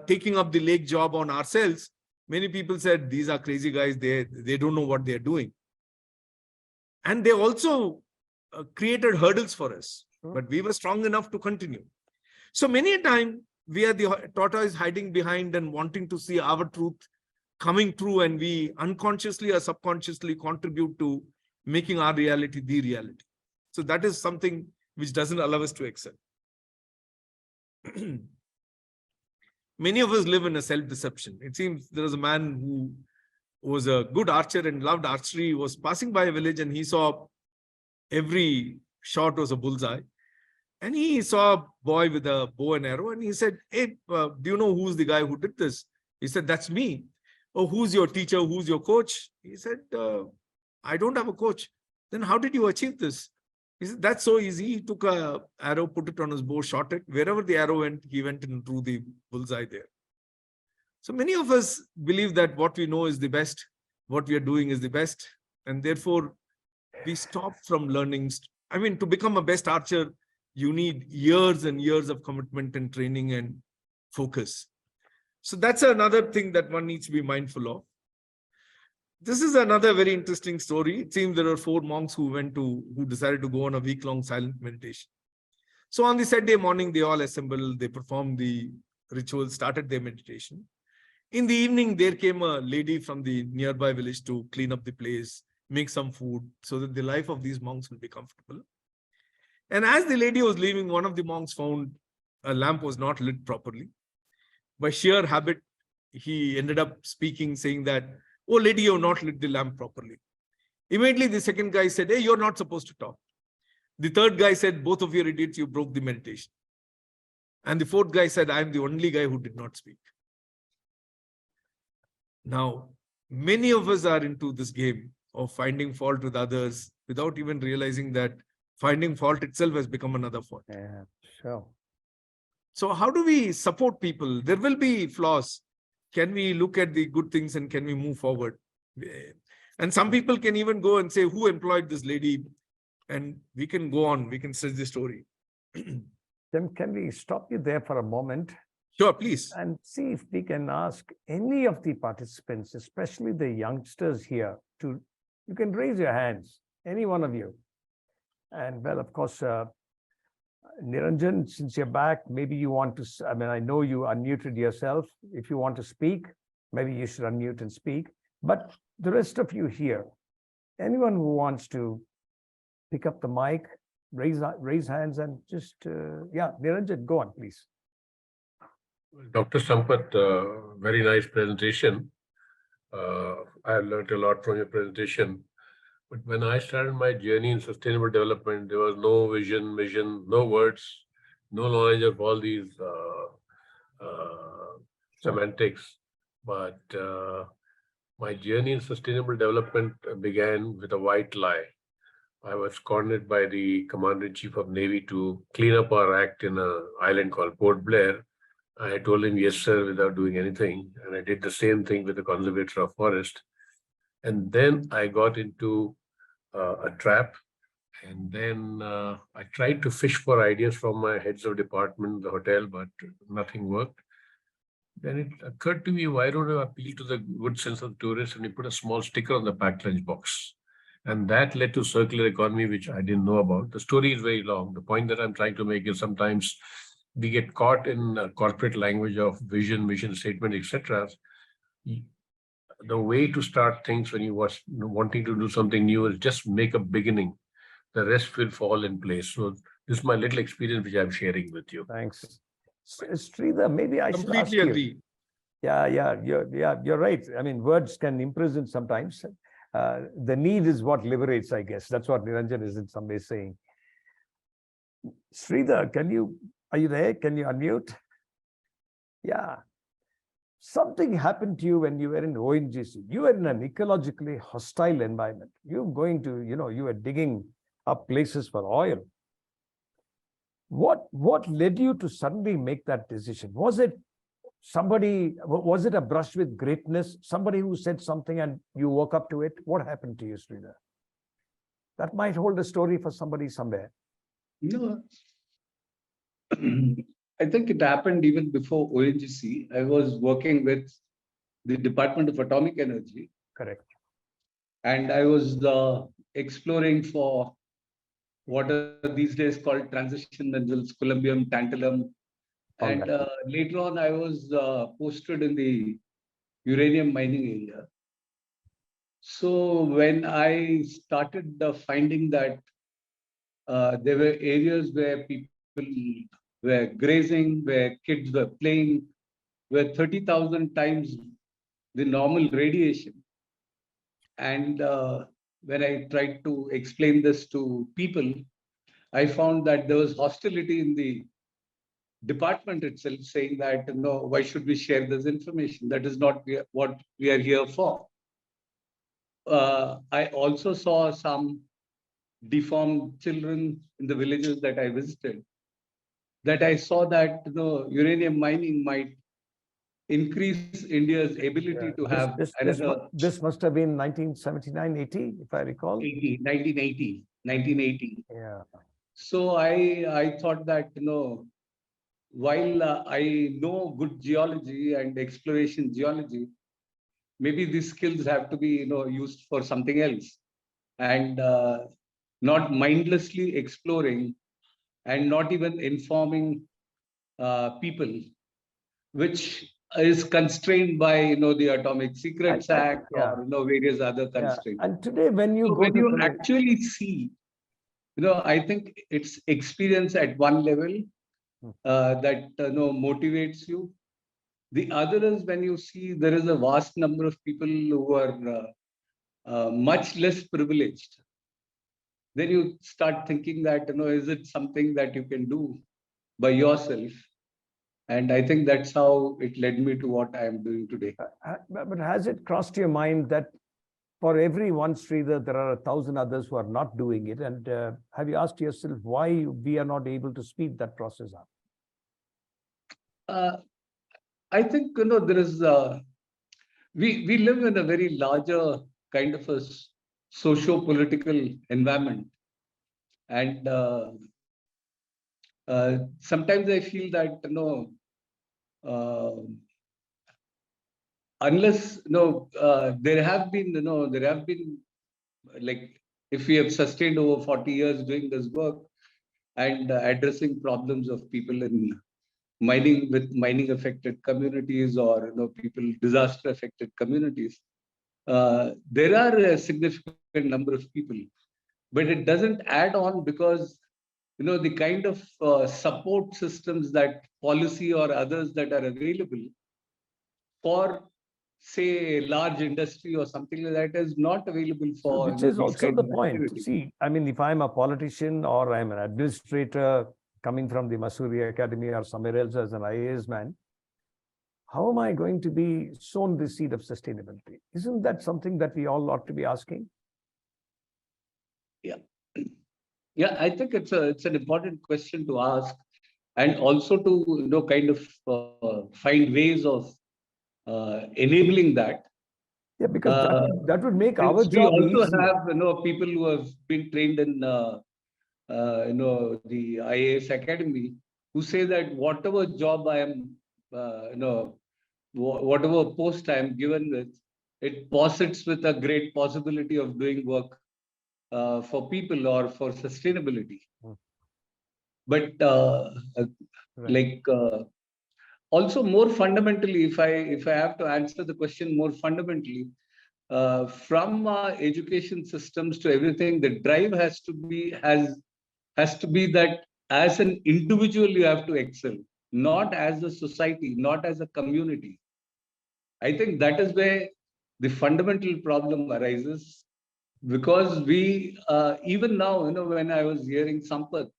taking up the lake job on ourselves, many people said, these are crazy guys, they don't know what they're doing. And they also created hurdles for us, but we were strong enough to continue. So many a time, we are the tortoise hiding behind and wanting to see our truth coming true, and we unconsciously or subconsciously contribute to making our reality the reality. So that is something which doesn't allow us to excel. Many of us live in a self-deception. It seems there was a man who was a good archer and loved archery. He was passing by a village and he saw every shot was a bullseye. And he saw a boy with a bow and arrow, and he said, hey, do you know who's the guy who did this? He said, that's me. Oh, who's your teacher? Who's your coach? He said, I don't have a coach. Then how did you achieve this? He said, that's so easy. He took an arrow, put it on his bow, shot it. Wherever the arrow went, he went and drew the bullseye there. So many of us believe that what we know is the best, what we are doing is the best, and therefore we stop from learning. I mean, to become a best archer, you need years and years of commitment and training and focus. So that's another thing that one needs to be mindful of. This is another very interesting story. It seems there are 4 monks who decided to go on a week-long silent meditation. So on the Saturday morning, they all assembled, they performed the ritual, started their meditation. In the evening, there came a lady from the nearby village to clean up the place, make some food, so that the life of these monks will be comfortable. And as the lady was leaving, one of the monks found a lamp was not lit properly. By sheer habit, he ended up speaking, saying that, oh, lady, you have not lit the lamp properly. Immediately, the second guy said, hey, you're not supposed to talk. The third guy said, both of you are idiots, you broke the meditation. And the fourth guy said, I'm the only guy who did not speak. Now, many of us are into this game of finding fault with others without even realizing that finding fault itself has become another fault. Yeah, sure. So how do we support people? There will be flaws. Can we look at the good things and can we move forward? And some people can even go and say, who employed this lady? And we can go on, we can search the story. Then can we stop you there for a moment? Sure, please. And see if we can ask any of the participants, especially the youngsters here, you can raise your hands, any one of you. And well, of course, Niranjan, since you're back, maybe you want to, I mean, I know you unmuted yourself. If you want to speak, maybe you should unmute and speak. But the rest of you here, anyone who wants to pick up the mic, raise hands and just, yeah, Niranjan, go on, please. Dr. Sampath, very nice presentation. I learned a lot from your presentation. But when I started my journey in sustainable development, there was no vision, no words, no knowledge of all these semantics. But my journey in sustainable development began with a white lie. I was cornered by the Commander-in-Chief of Navy to clean up our act in an island called Port Blair. I told him, yes, sir, without doing anything. And I did the same thing with the Conservator of Forest. And then I got into a trap. And then I tried to fish for ideas from my heads of department, the hotel, but nothing worked. Then it occurred to me, why don't I appeal to the good sense of tourists and we put a small sticker on the packed lunch box? And that led to circular economy, which I didn't know about. The story is very long. The point that I'm trying to make is sometimes we get caught in corporate language of vision, mission statement, etc. The way to start things when you was wanting to do something new is just make a beginning. the rest will fall in place. So this is my little experience which I'm sharing with you. Thanks. Sridhar, maybe I should ask Completely you. agree. You're right. I mean, words can imprison sometimes. The need is what liberates, I guess. That's what Niranjan is in some way saying. Sridhar, are you there? Can you unmute? Yeah. Something happened to you when you were in ONGC. You were in an ecologically hostile environment. You were digging up places for oil. What led you to suddenly make that decision? Was it a brush with greatness? Somebody who said something and you woke up to it? What happened to you, Sridhar? That might hold a story for somebody somewhere. No, I think it happened even before ONGC. I was working with the Department of Atomic Energy. Correct. And I was exploring for what are these days called transition minerals, columbium, tantalum. And later on, I was posted in the uranium mining area. So when I started finding that there were areas where people were grazing, where kids were playing, where 30,000 times the normal radiation. And when I tried to explain this to people, I found that there was hostility in the department itself, saying that, no, why should we share this information? That is not what we are here for. I also saw some deformed children in the villages that I visited, that I saw that uranium mining might increase India's ability to have this must have been 1979, 80, if I recall. 1980. Yeah. So I thought that, while I know good geology and exploration geology, maybe these skills have to be, used for something else, and not mindlessly exploring and not even informing people, which is constrained by, the Atomic Secrets Act or, various other constraints. And today, when you actually see, I think it's experience at one level that motivates you. The other is when you see there is a vast number of people who are much less privileged. Then you start thinking that, is it something that you can do by yourself? And I think that's how it led me to what I am doing today. But has it crossed your mind that for every one Sridhar, there are 1,000 others who are not doing it? And have you asked yourself why we are not able to speed that process up? I think, there is, we live in a very larger kind of a socio-political environment. And sometimes I feel that, unless, there have been, like, if we have sustained over 40 years doing this work and addressing problems of people in mining with mining affected communities or, people disaster affected communities, there are a significant number of people, but it doesn't add on because, the kind of support systems that policy or others that are available for, say, large industry or something like that is not available for. Which is also the point. See, I mean, if I'm a politician or I'm an administrator coming from the Masuri Academy or somewhere else as an IAS man, how am I going to be sown the seed of sustainability? Isn't that something that we all ought to be asking? Yeah. Yeah, I think it's an important question to ask, and also to, kind of find ways of enabling that. Yeah, because that would make our job we also easier. have, people who have been trained in, the IAS Academy, who say that whatever job I am, whatever post I am given with, it posits with a great possibility of doing work for people or for sustainability. But like, also more fundamentally, if I have to answer the question more fundamentally, from education systems to everything, the drive has to be that as an individual you have to excel, not as a society, not as a community. I think that is where the fundamental problem arises, because we even now, when I was hearing Sampath,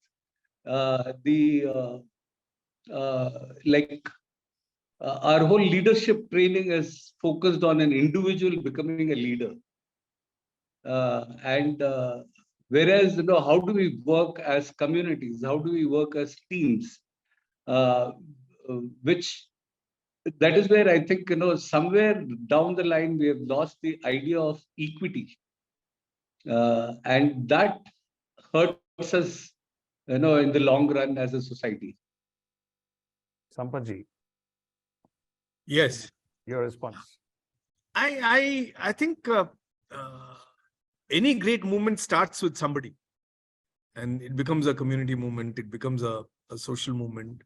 our whole leadership training is focused on an individual becoming a leader. Whereas, how do we work as communities? How do we work as teams? That is where I think, somewhere down the line, we have lost the idea of equity. And that hurts us, in the long run as a society. Sampath ji, Yes. your response. I think any great movement starts with somebody, and it becomes a community movement. It becomes a social movement.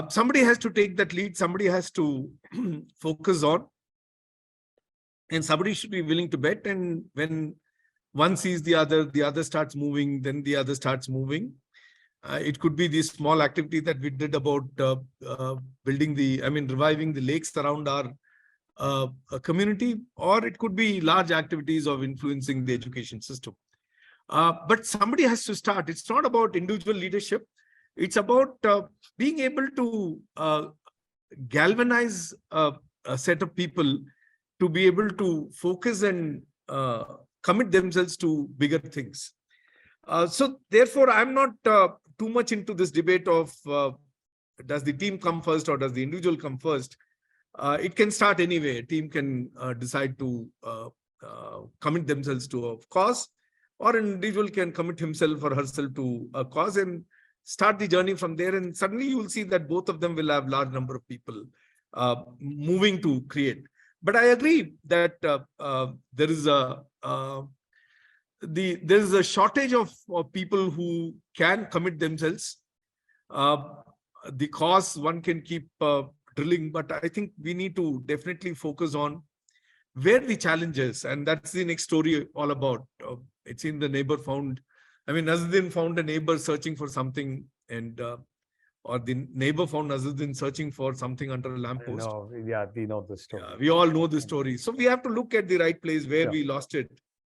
Somebody has to take that lead. Somebody has to focus on, and somebody should be willing to bet. And when one sees the other starts moving, then the other starts moving. It could be this small activity that we did about reviving the lakes around our community, or it could be large activities of influencing the education system. But somebody has to start. It's not about individual leadership. It's about being able to galvanize a set of people to be able to focus and commit themselves to bigger things. So therefore, I'm not too much into this debate of does the team come first or does the individual come first. It can start anyway. A team can decide to commit themselves to a cause, or an individual can commit himself or herself to a cause and start the journey from there. And suddenly you will see that both of them will have large number of people moving to create. But I agree that there is a shortage of people who can commit themselves. The cause one can keep drilling, but I think we need to definitely focus on where the challenge is, and that's the next story all about. It's in the neighbor found. Nazuddin found a neighbor searching for something, and or the neighbor found Nazuddin searching for something under a lamppost. Yeah, we know the story. We all know the story. So we have to look at the right place where we lost it.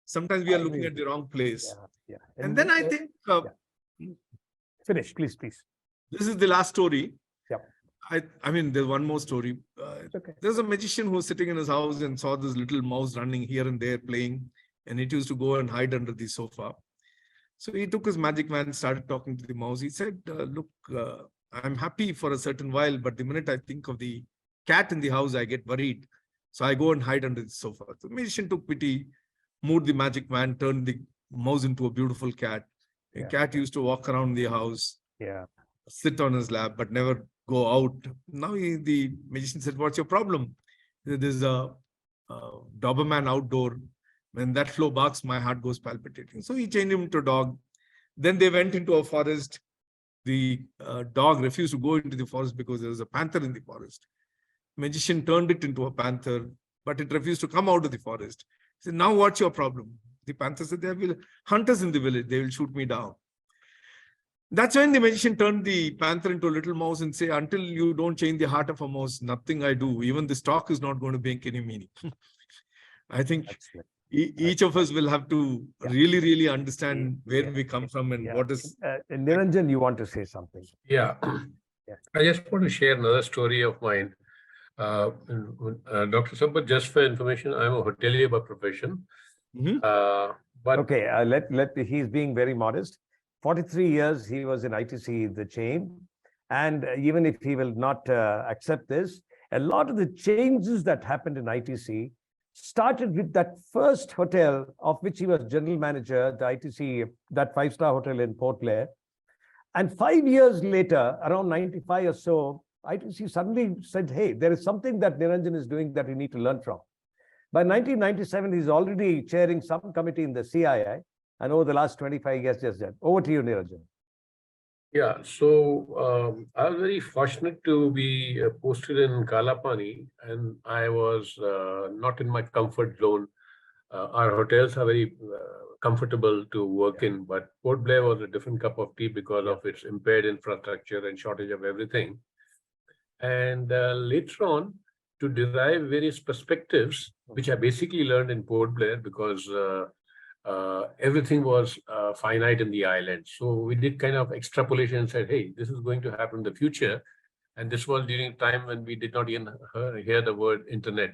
Sometimes we are looking at the wrong place. Yeah. And then I think... Finish, please. This is the last story. Yeah. There's one more story. Okay. There's a magician who was sitting in his house and saw this little mouse running here and there playing, and it used to go and hide under the sofa. So he took his magic wand, started talking to the mouse. He said, look, I'm happy for a certain while, but the minute I think of the cat in the house, I get worried. So I go and hide under the sofa. The magician took pity, moved the magic wand, turned the mouse into a beautiful cat. The cat used to walk around the house, sit on his lap, but never go out. Now the magician said, what's your problem? There's a Doberman outdoor. When that flow barks, my heart goes palpitating. So he changed him to a dog. Then they went into a forest. The dog refused to go into the forest because there was a panther in the forest. Magician turned it into a panther, but it refused to come out of the forest. He said, now what's your problem? The panther said, there will hunters in the village. They will shoot me down. That's when the magician turned the panther into a little mouse and say, until you don't change the heart of a mouse, nothing I do, even this talk is not going to make any meaning. I think each of us will have to really, really understand where we come from and what is... Niranjan, you want to say something? Yeah. I just want to share another story of mine. Dr. Sampath, just for information, I'm a hotelier by profession. But okay, he's being very modest. 43 years he was in ITC, the chain. And even if he will not accept this, a lot of the changes that happened in ITC started with that first hotel of which he was general manager, the ITC, that 5-star hotel in Port Blair. And 5 years later, around 95 or so, ITC suddenly said, hey, there is something that Niranjan is doing that we need to learn from. By 1997, he's already chairing some committee in the CII. And over the last 25 years, just that. Over to you, Niranjan. Yeah, so I was very fortunate to be posted in Kalapani, and I was not in my comfort zone. Our hotels are very comfortable to work in, but Port Blair was a different cup of tea because of its impaired infrastructure and shortage of everything. And later on, to derive various perspectives, which I basically learned in Port Blair because everything was finite in the island. So we did kind of extrapolation and said, hey, this is going to happen in the future. And this was during a time when we did not even hear the word internet.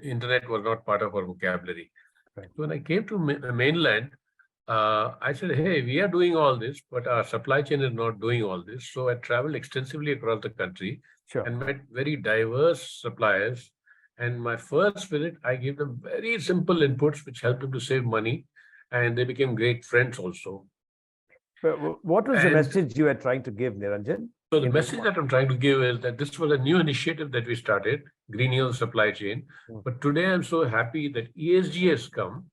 Internet was not part of our vocabulary. Right. So when I came to mainland, I said, hey, we are doing all this, but our supply chain is not doing all this. So I traveled extensively across the country and met very diverse suppliers. And my first visit, I gave them very simple inputs, which helped them to save money. And they became great friends also. But what was the message you were trying to give, Niranjan? So the message that I'm trying to give is that this was a new initiative that we started, Green Hill Supply Chain. But today I'm so happy that ESG has come,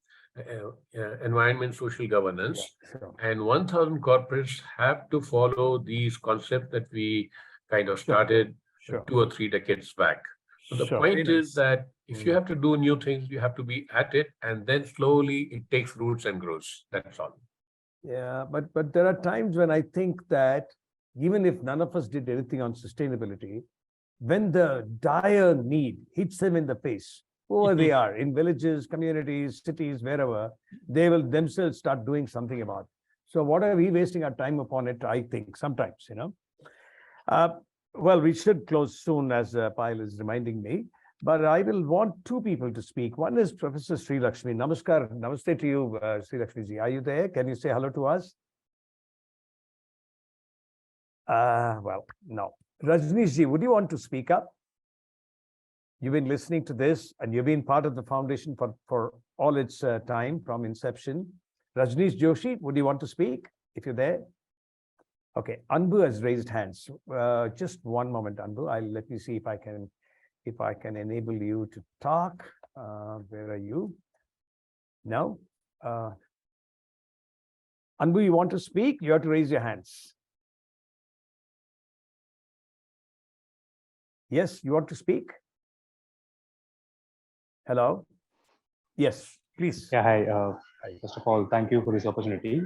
environment, social governance, and 1,000 corporates have to follow these concepts that we kind of started 2 or 3 decades back. So the point is that if you have to do new things, you have to be at it, and then slowly it takes roots and grows. That's all. Yeah, but there are times when I think that even if none of us did anything on sustainability, when the dire need hits them in the face, whoever they are, in villages, communities, cities, wherever, they will themselves start doing something about it. So what are we wasting our time upon it, I think, sometimes, you know? Well, we should close soon, as Payal is reminding me, but I will want 2 people to speak. One is Professor Sri Lakshmi. Namaskar. Namaste to you, Sri Lakshmi ji. Are you there? Can you say hello to us? Well, no. Rajneesh ji, would you want to speak up? You've been listening to this and you've been part of the foundation for all its time from inception. Rajneesh Joshi, would you want to speak if you're there? Okay, Anbu has raised hands. Just one moment, Anbu. Let me see if I can enable you to talk. Where are you? No. Anbu, you want to speak? You have to raise your hands. Yes, you want to speak? Hello? Yes, please. Yeah, hi. First of all, thank you for this opportunity.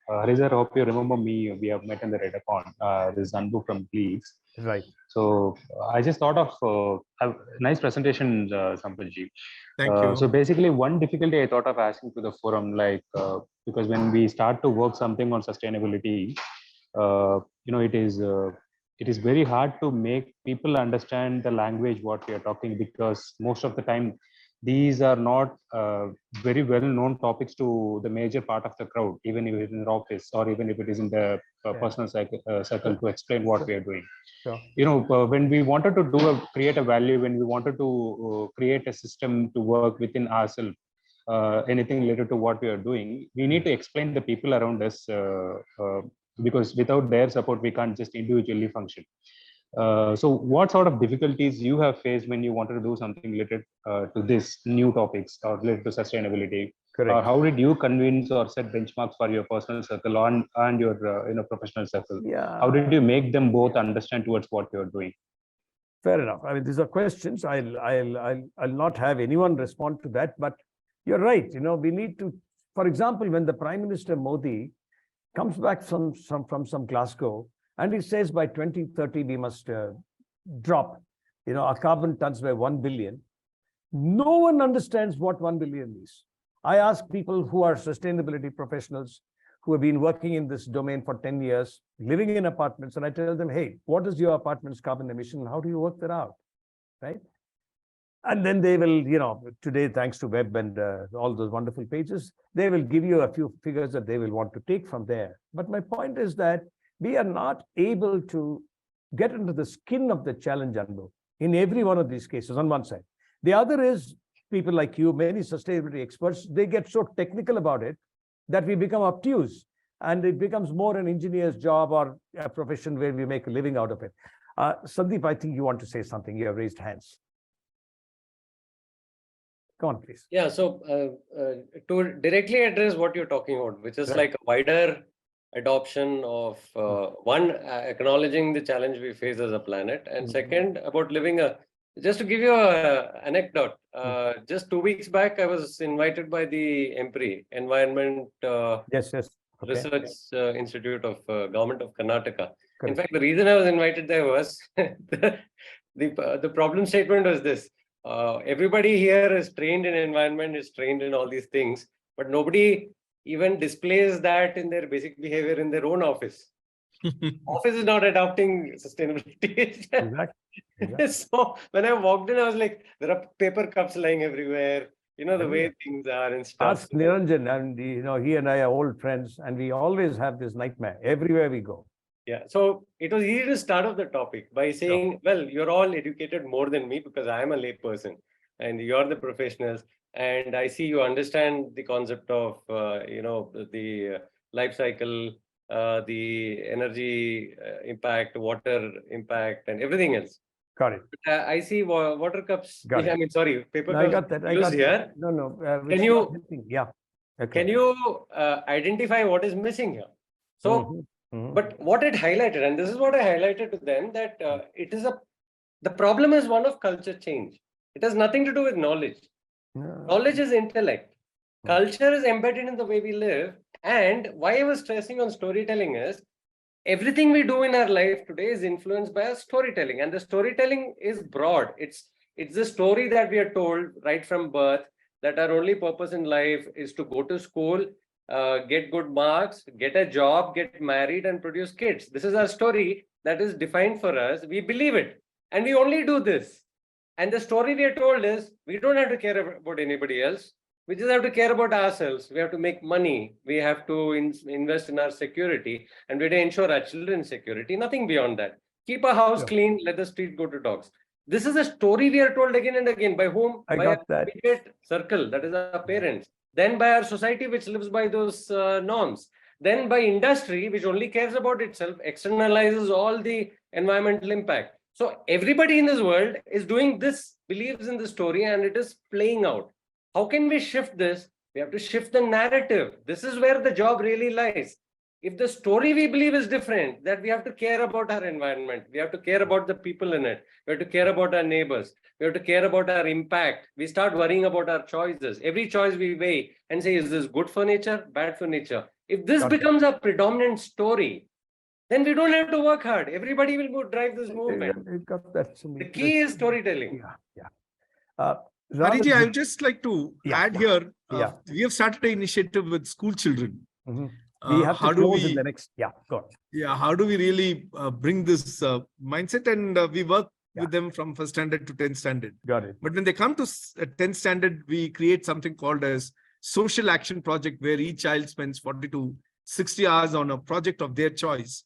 Hariharan, I hope you remember me. We have met in the Redacon. This is Anbu from Leeds. Right. So I just thought of a nice presentation, Sampath ji. Thank you. So basically, one difficulty I thought of asking to the forum, like because when we start to work something on sustainability, you know, it is very hard to make people understand the language what we are talking, because most of the time these are not very well known topics to the major part of the crowd, even if it is in the office or even if it is in the personal circle to explain what we are doing. You know, when we wanted to create a value, when we wanted to create a system to work within ourselves, anything related to what we are doing, we need to explain the people around us, because without their support, we can't just individually function. So what sort of difficulties you have faced when you wanted to do something related to this new topics or related to sustainability? Or how did you convince or set benchmarks for your personal circle and your professional circle? Yeah. How did you make them both understand towards what you're doing? Fair enough. I mean, these are questions. I'll not have anyone respond to that, but you're right. You know, we need to, for example, when the Prime Minister Modi comes back from some Glasgow, and he says by 2030 we must drop, you know, our carbon tons by 1 billion. No one understands what 1 billion is. I ask people who are sustainability professionals who have been working in this domain for 10 years, living in apartments, and I tell them, hey, what is your apartment's carbon emission? How do you work that out, right? And then they will, you know, today, thanks to web and all those wonderful pages, they will give you a few figures that they will want to take from there. But my point is that we are not able to get into the skin of the challenge, Anbu, in every one of these cases on one side. The other is people like you, many sustainability experts, they get so technical about it that we become obtuse and it becomes more an engineer's job or a profession where we make a living out of it. Sandeep, I think you want to say something. You have raised hands. Go on, please. Yeah, so to directly address what you're talking about, which is like a wider adoption of one, acknowledging the challenge we face as a planet, and second, about living a. Just to give you an anecdote, just 2 weeks back, I was invited by the EMPRI, Environment Yes, yes. Okay. Research Institute of Government of Karnataka. In Correct. fact, the reason I was invited there was the problem statement was this. Everybody here is trained in environment, is trained in all these things, but nobody even displays that in their basic behavior in their own office. Office is not adopting sustainability. Exactly. So when I walked in, I was like, there are paper cups lying everywhere. You know, the way things are and stuff. Ask Niranjan, and he and I are old friends, and we always have this nightmare everywhere we go. Yeah, so it was easy to start off the topic by saying, well, you're all educated more than me because I am a lay person and you're the professionals. And I see you understand the concept of, the life cycle, the energy impact, water impact, and everything else. Got it. I see water cups. Got it. I mean, sorry, paper No, cups. I got that. I used got here. that. No. Can you? Yeah. Okay. Can you identify what is missing here? So. But what it highlighted, and this is what I highlighted to them, that the problem is one of culture change. It has nothing to do with knowledge. Knowledge is intellect. Culture is embedded in the way we live. And why I was stressing on storytelling is, everything we do in our life today is influenced by our storytelling. And the storytelling is broad. It's the story that we are told right from birth, that our only purpose in life is to go to school, get good marks, get a job, get married, and produce kids. This is our story that is defined for us. We believe it, and we only do this. And the story we are told is, we don't have to care about anybody else. We just have to care about ourselves. We have to make money. We have to invest in our security, and we have to ensure our children's security. Nothing beyond that. Keep our house clean. Let the street go to dogs. This is a story we are told again and again. By whom? I by got our that. immediate circle, that is our parents. Then by our society, which lives by those norms. Then by industry, which only cares about itself, externalizes all the environmental impact. So everybody in this world is doing this, believes in the story, and it is playing out. How can we shift this? We have to shift the narrative. This is where the job really lies. If the story we believe is different, that we have to care about our environment, we have to care about the people in it, we have to care about our neighbors, we have to care about our impact. We start worrying about our choices. Every choice we weigh and say, is this good for nature, bad for nature? If this becomes a predominant story, then we don't have to work hard. Everybody will go drive this movement. The key is storytelling. Hariji, I would just like to add here, we have started an initiative with school children. We have to close in the next, go on. Yeah, how do we really bring this mindset? And we work with them from 1st standard to 10th standard. Got it. But when they come to 10th standard, we create something called as social action project, where each child spends 40 to 60 hours on a project of their choice.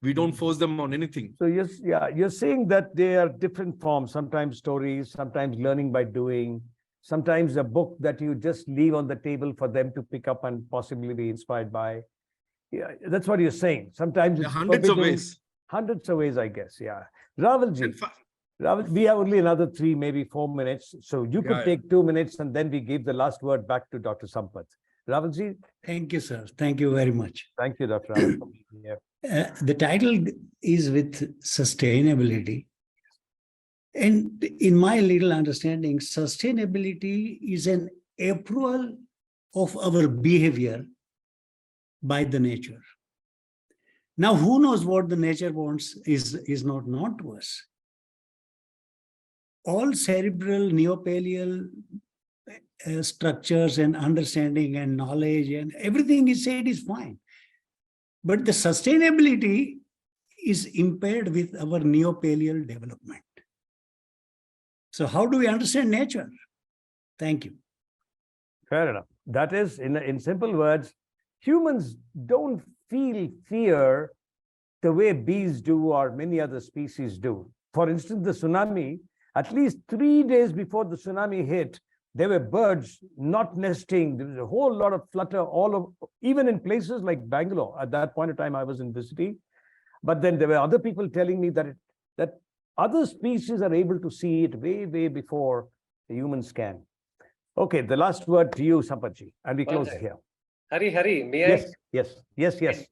We don't force them on anything. So you're saying that they are different forms, sometimes stories, sometimes learning by doing, sometimes a book that you just leave on the table for them to pick up and possibly be inspired by. Yeah, that's what you're saying. Sometimes it's hundreds of ways. Hundreds of ways, I guess. Yeah. Ravalji, we have only another 3, maybe 4 minutes. So you could take 2 minutes, and then we give the last word back to Dr. Sampath. Ravalji. Thank you, sir. Thank you very much. Thank you, Dr. Raval. The title is with sustainability. And in my little understanding, sustainability is an approval of our behavior by the nature. Now, who knows what the nature wants is not known to us. All cerebral, neopallial structures and understanding and knowledge and everything is said is fine. But the sustainability is impaired with our neopallial development. So how do we understand nature? Thank you. Fair enough. That is, in simple words, humans don't feel fear the way bees do or many other species do. For instance, the tsunami, at least 3 days before the tsunami hit, there were birds not nesting. There was a whole lot of flutter even in places like Bangalore. At that point of time, I was in the city. But then there were other people telling me that other species are able to see it way, way before the humans can. Okay, the last word to you, Sampath ji, and we close here. Hari, may I Yes.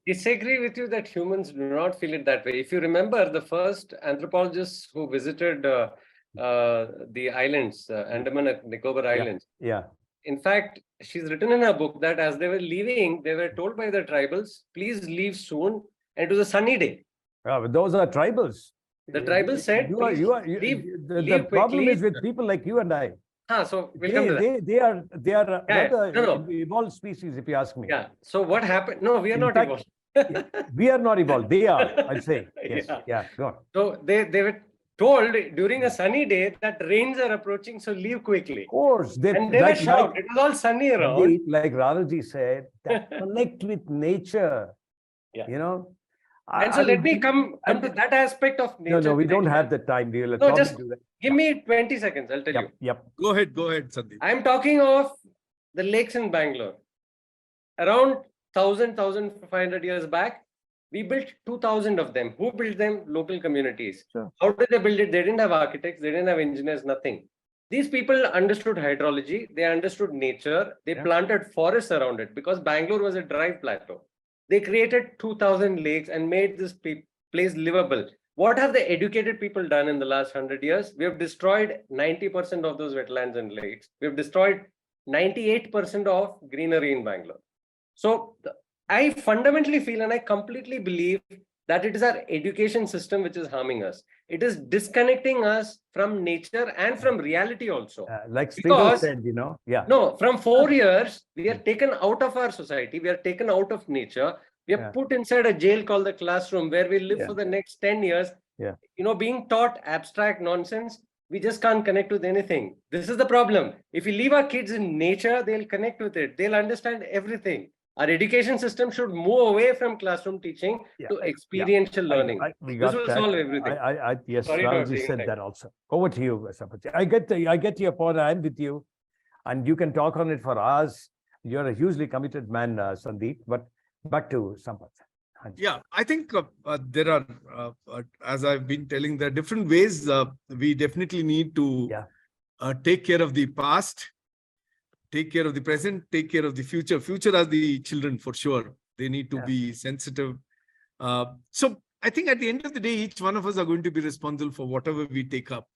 disagree with you that humans do not feel it that way? If you remember, the first anthropologists who visited the islands, Andaman and Nicobar Islands, Yeah. in fact, she's written in her book that as they were leaving, they were told by the tribals, please leave soon, and it was a sunny day. But those are tribals. The tribals said, "Please leave The problem quickly." is with people like you and I. So we'll come to that. They are Yeah, rather no. evolved species, if you ask me. Yeah. So what happened? No, we are In not fact, evolved. We are not evolved. They are, I'd say. Yes. Yeah. Go on. So they were told during a sunny day that rains are approaching, so leave quickly. Of course. And they were shocked. It was all sunny around. Indeed, like Ravalji said, that connect with nature. Yeah. You know. And so let me come to that aspect of nature. No, we don't have the time. We will No, just do that. give me 20 seconds. I'll tell you. Yep. Go ahead, Sandeep. I'm talking of the lakes in Bangalore. Around 1,500 years back, we built 2,000 of them. Who built them? Local communities. Sure. How did they build it? They didn't have architects. They didn't have engineers, nothing. These people understood hydrology. They understood nature. They planted forests around it because Bangalore was a dry plateau. They created 2,000 lakes and made this place livable. What have the educated people done in the last 100 years? We have destroyed 90% of those wetlands and lakes. We have destroyed 98% of greenery in Bangalore. So I fundamentally feel and I completely believe that it is our education system which is harming us. It is disconnecting us from nature and from reality also. Like Stephen said, No, from 4 years, we are taken out of our society. We are taken out of nature. We are put inside a jail called the classroom where we live for the next 10 years. Being taught abstract nonsense. We just can't connect with anything. This is the problem. If we leave our kids in nature, they'll connect with it. They'll understand everything. Our education system should move away from classroom teaching to experiential learning. This will solve everything. Yes, Sorry Ravalji said that also. Over to you, Sampath. I get your point. I'm with you. And you can talk on it for hours. You're a hugely committed man, Sandeep. But back to Sampath. Yeah, I think there are, as I've been telling, there are different ways we definitely need to take care of the past, take care of the present, take care of the future. Future are the children for sure. They need to be sensitive. So I think at the end of the day, each one of us are going to be responsible for whatever we take up.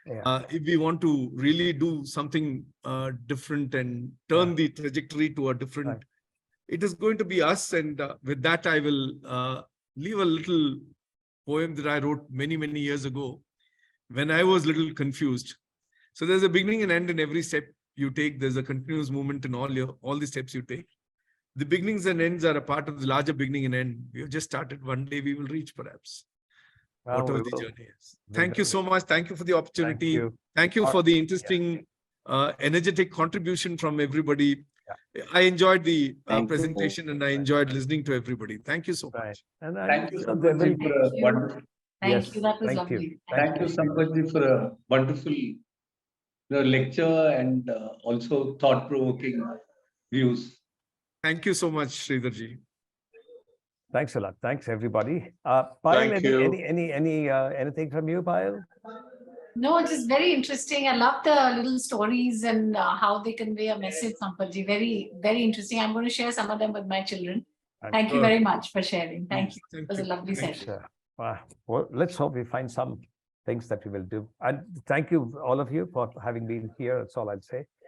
If we want to really do something different and turn the trajectory to a different, it is going to be us. And with that, I will leave a little poem that I wrote many, many years ago when I was a little confused. So there's a beginning and end in every step you take. There's a continuous movement in all the steps you take. The beginnings and ends are a part of the larger beginning and end. We have just started. One day we will reach, perhaps, whatever the journey is. Thank you so much. Thank you for the opportunity. Thank you for the interesting, energetic contribution from everybody. I enjoyed the presentation and I enjoyed listening to everybody. Thank you so much. And Thank you, Sampath, for a wonderful. Thank you. That was lovely. Thank you, Sampath, for a wonderful lecture and also thought-provoking views. Thank you so much, Sridharji. Thanks a lot. Thanks, everybody. Payal, anything from you, Payal? No, it is very interesting. I love the little stories and how they convey a message, Sampathji. Very, very interesting. I'm going to share some of them with my children. Thank you very much for sharing. Thank you. It was a lovely session. Well, let's hope we find some things that we will do. And thank you, all of you, for having been here. That's all I'd say.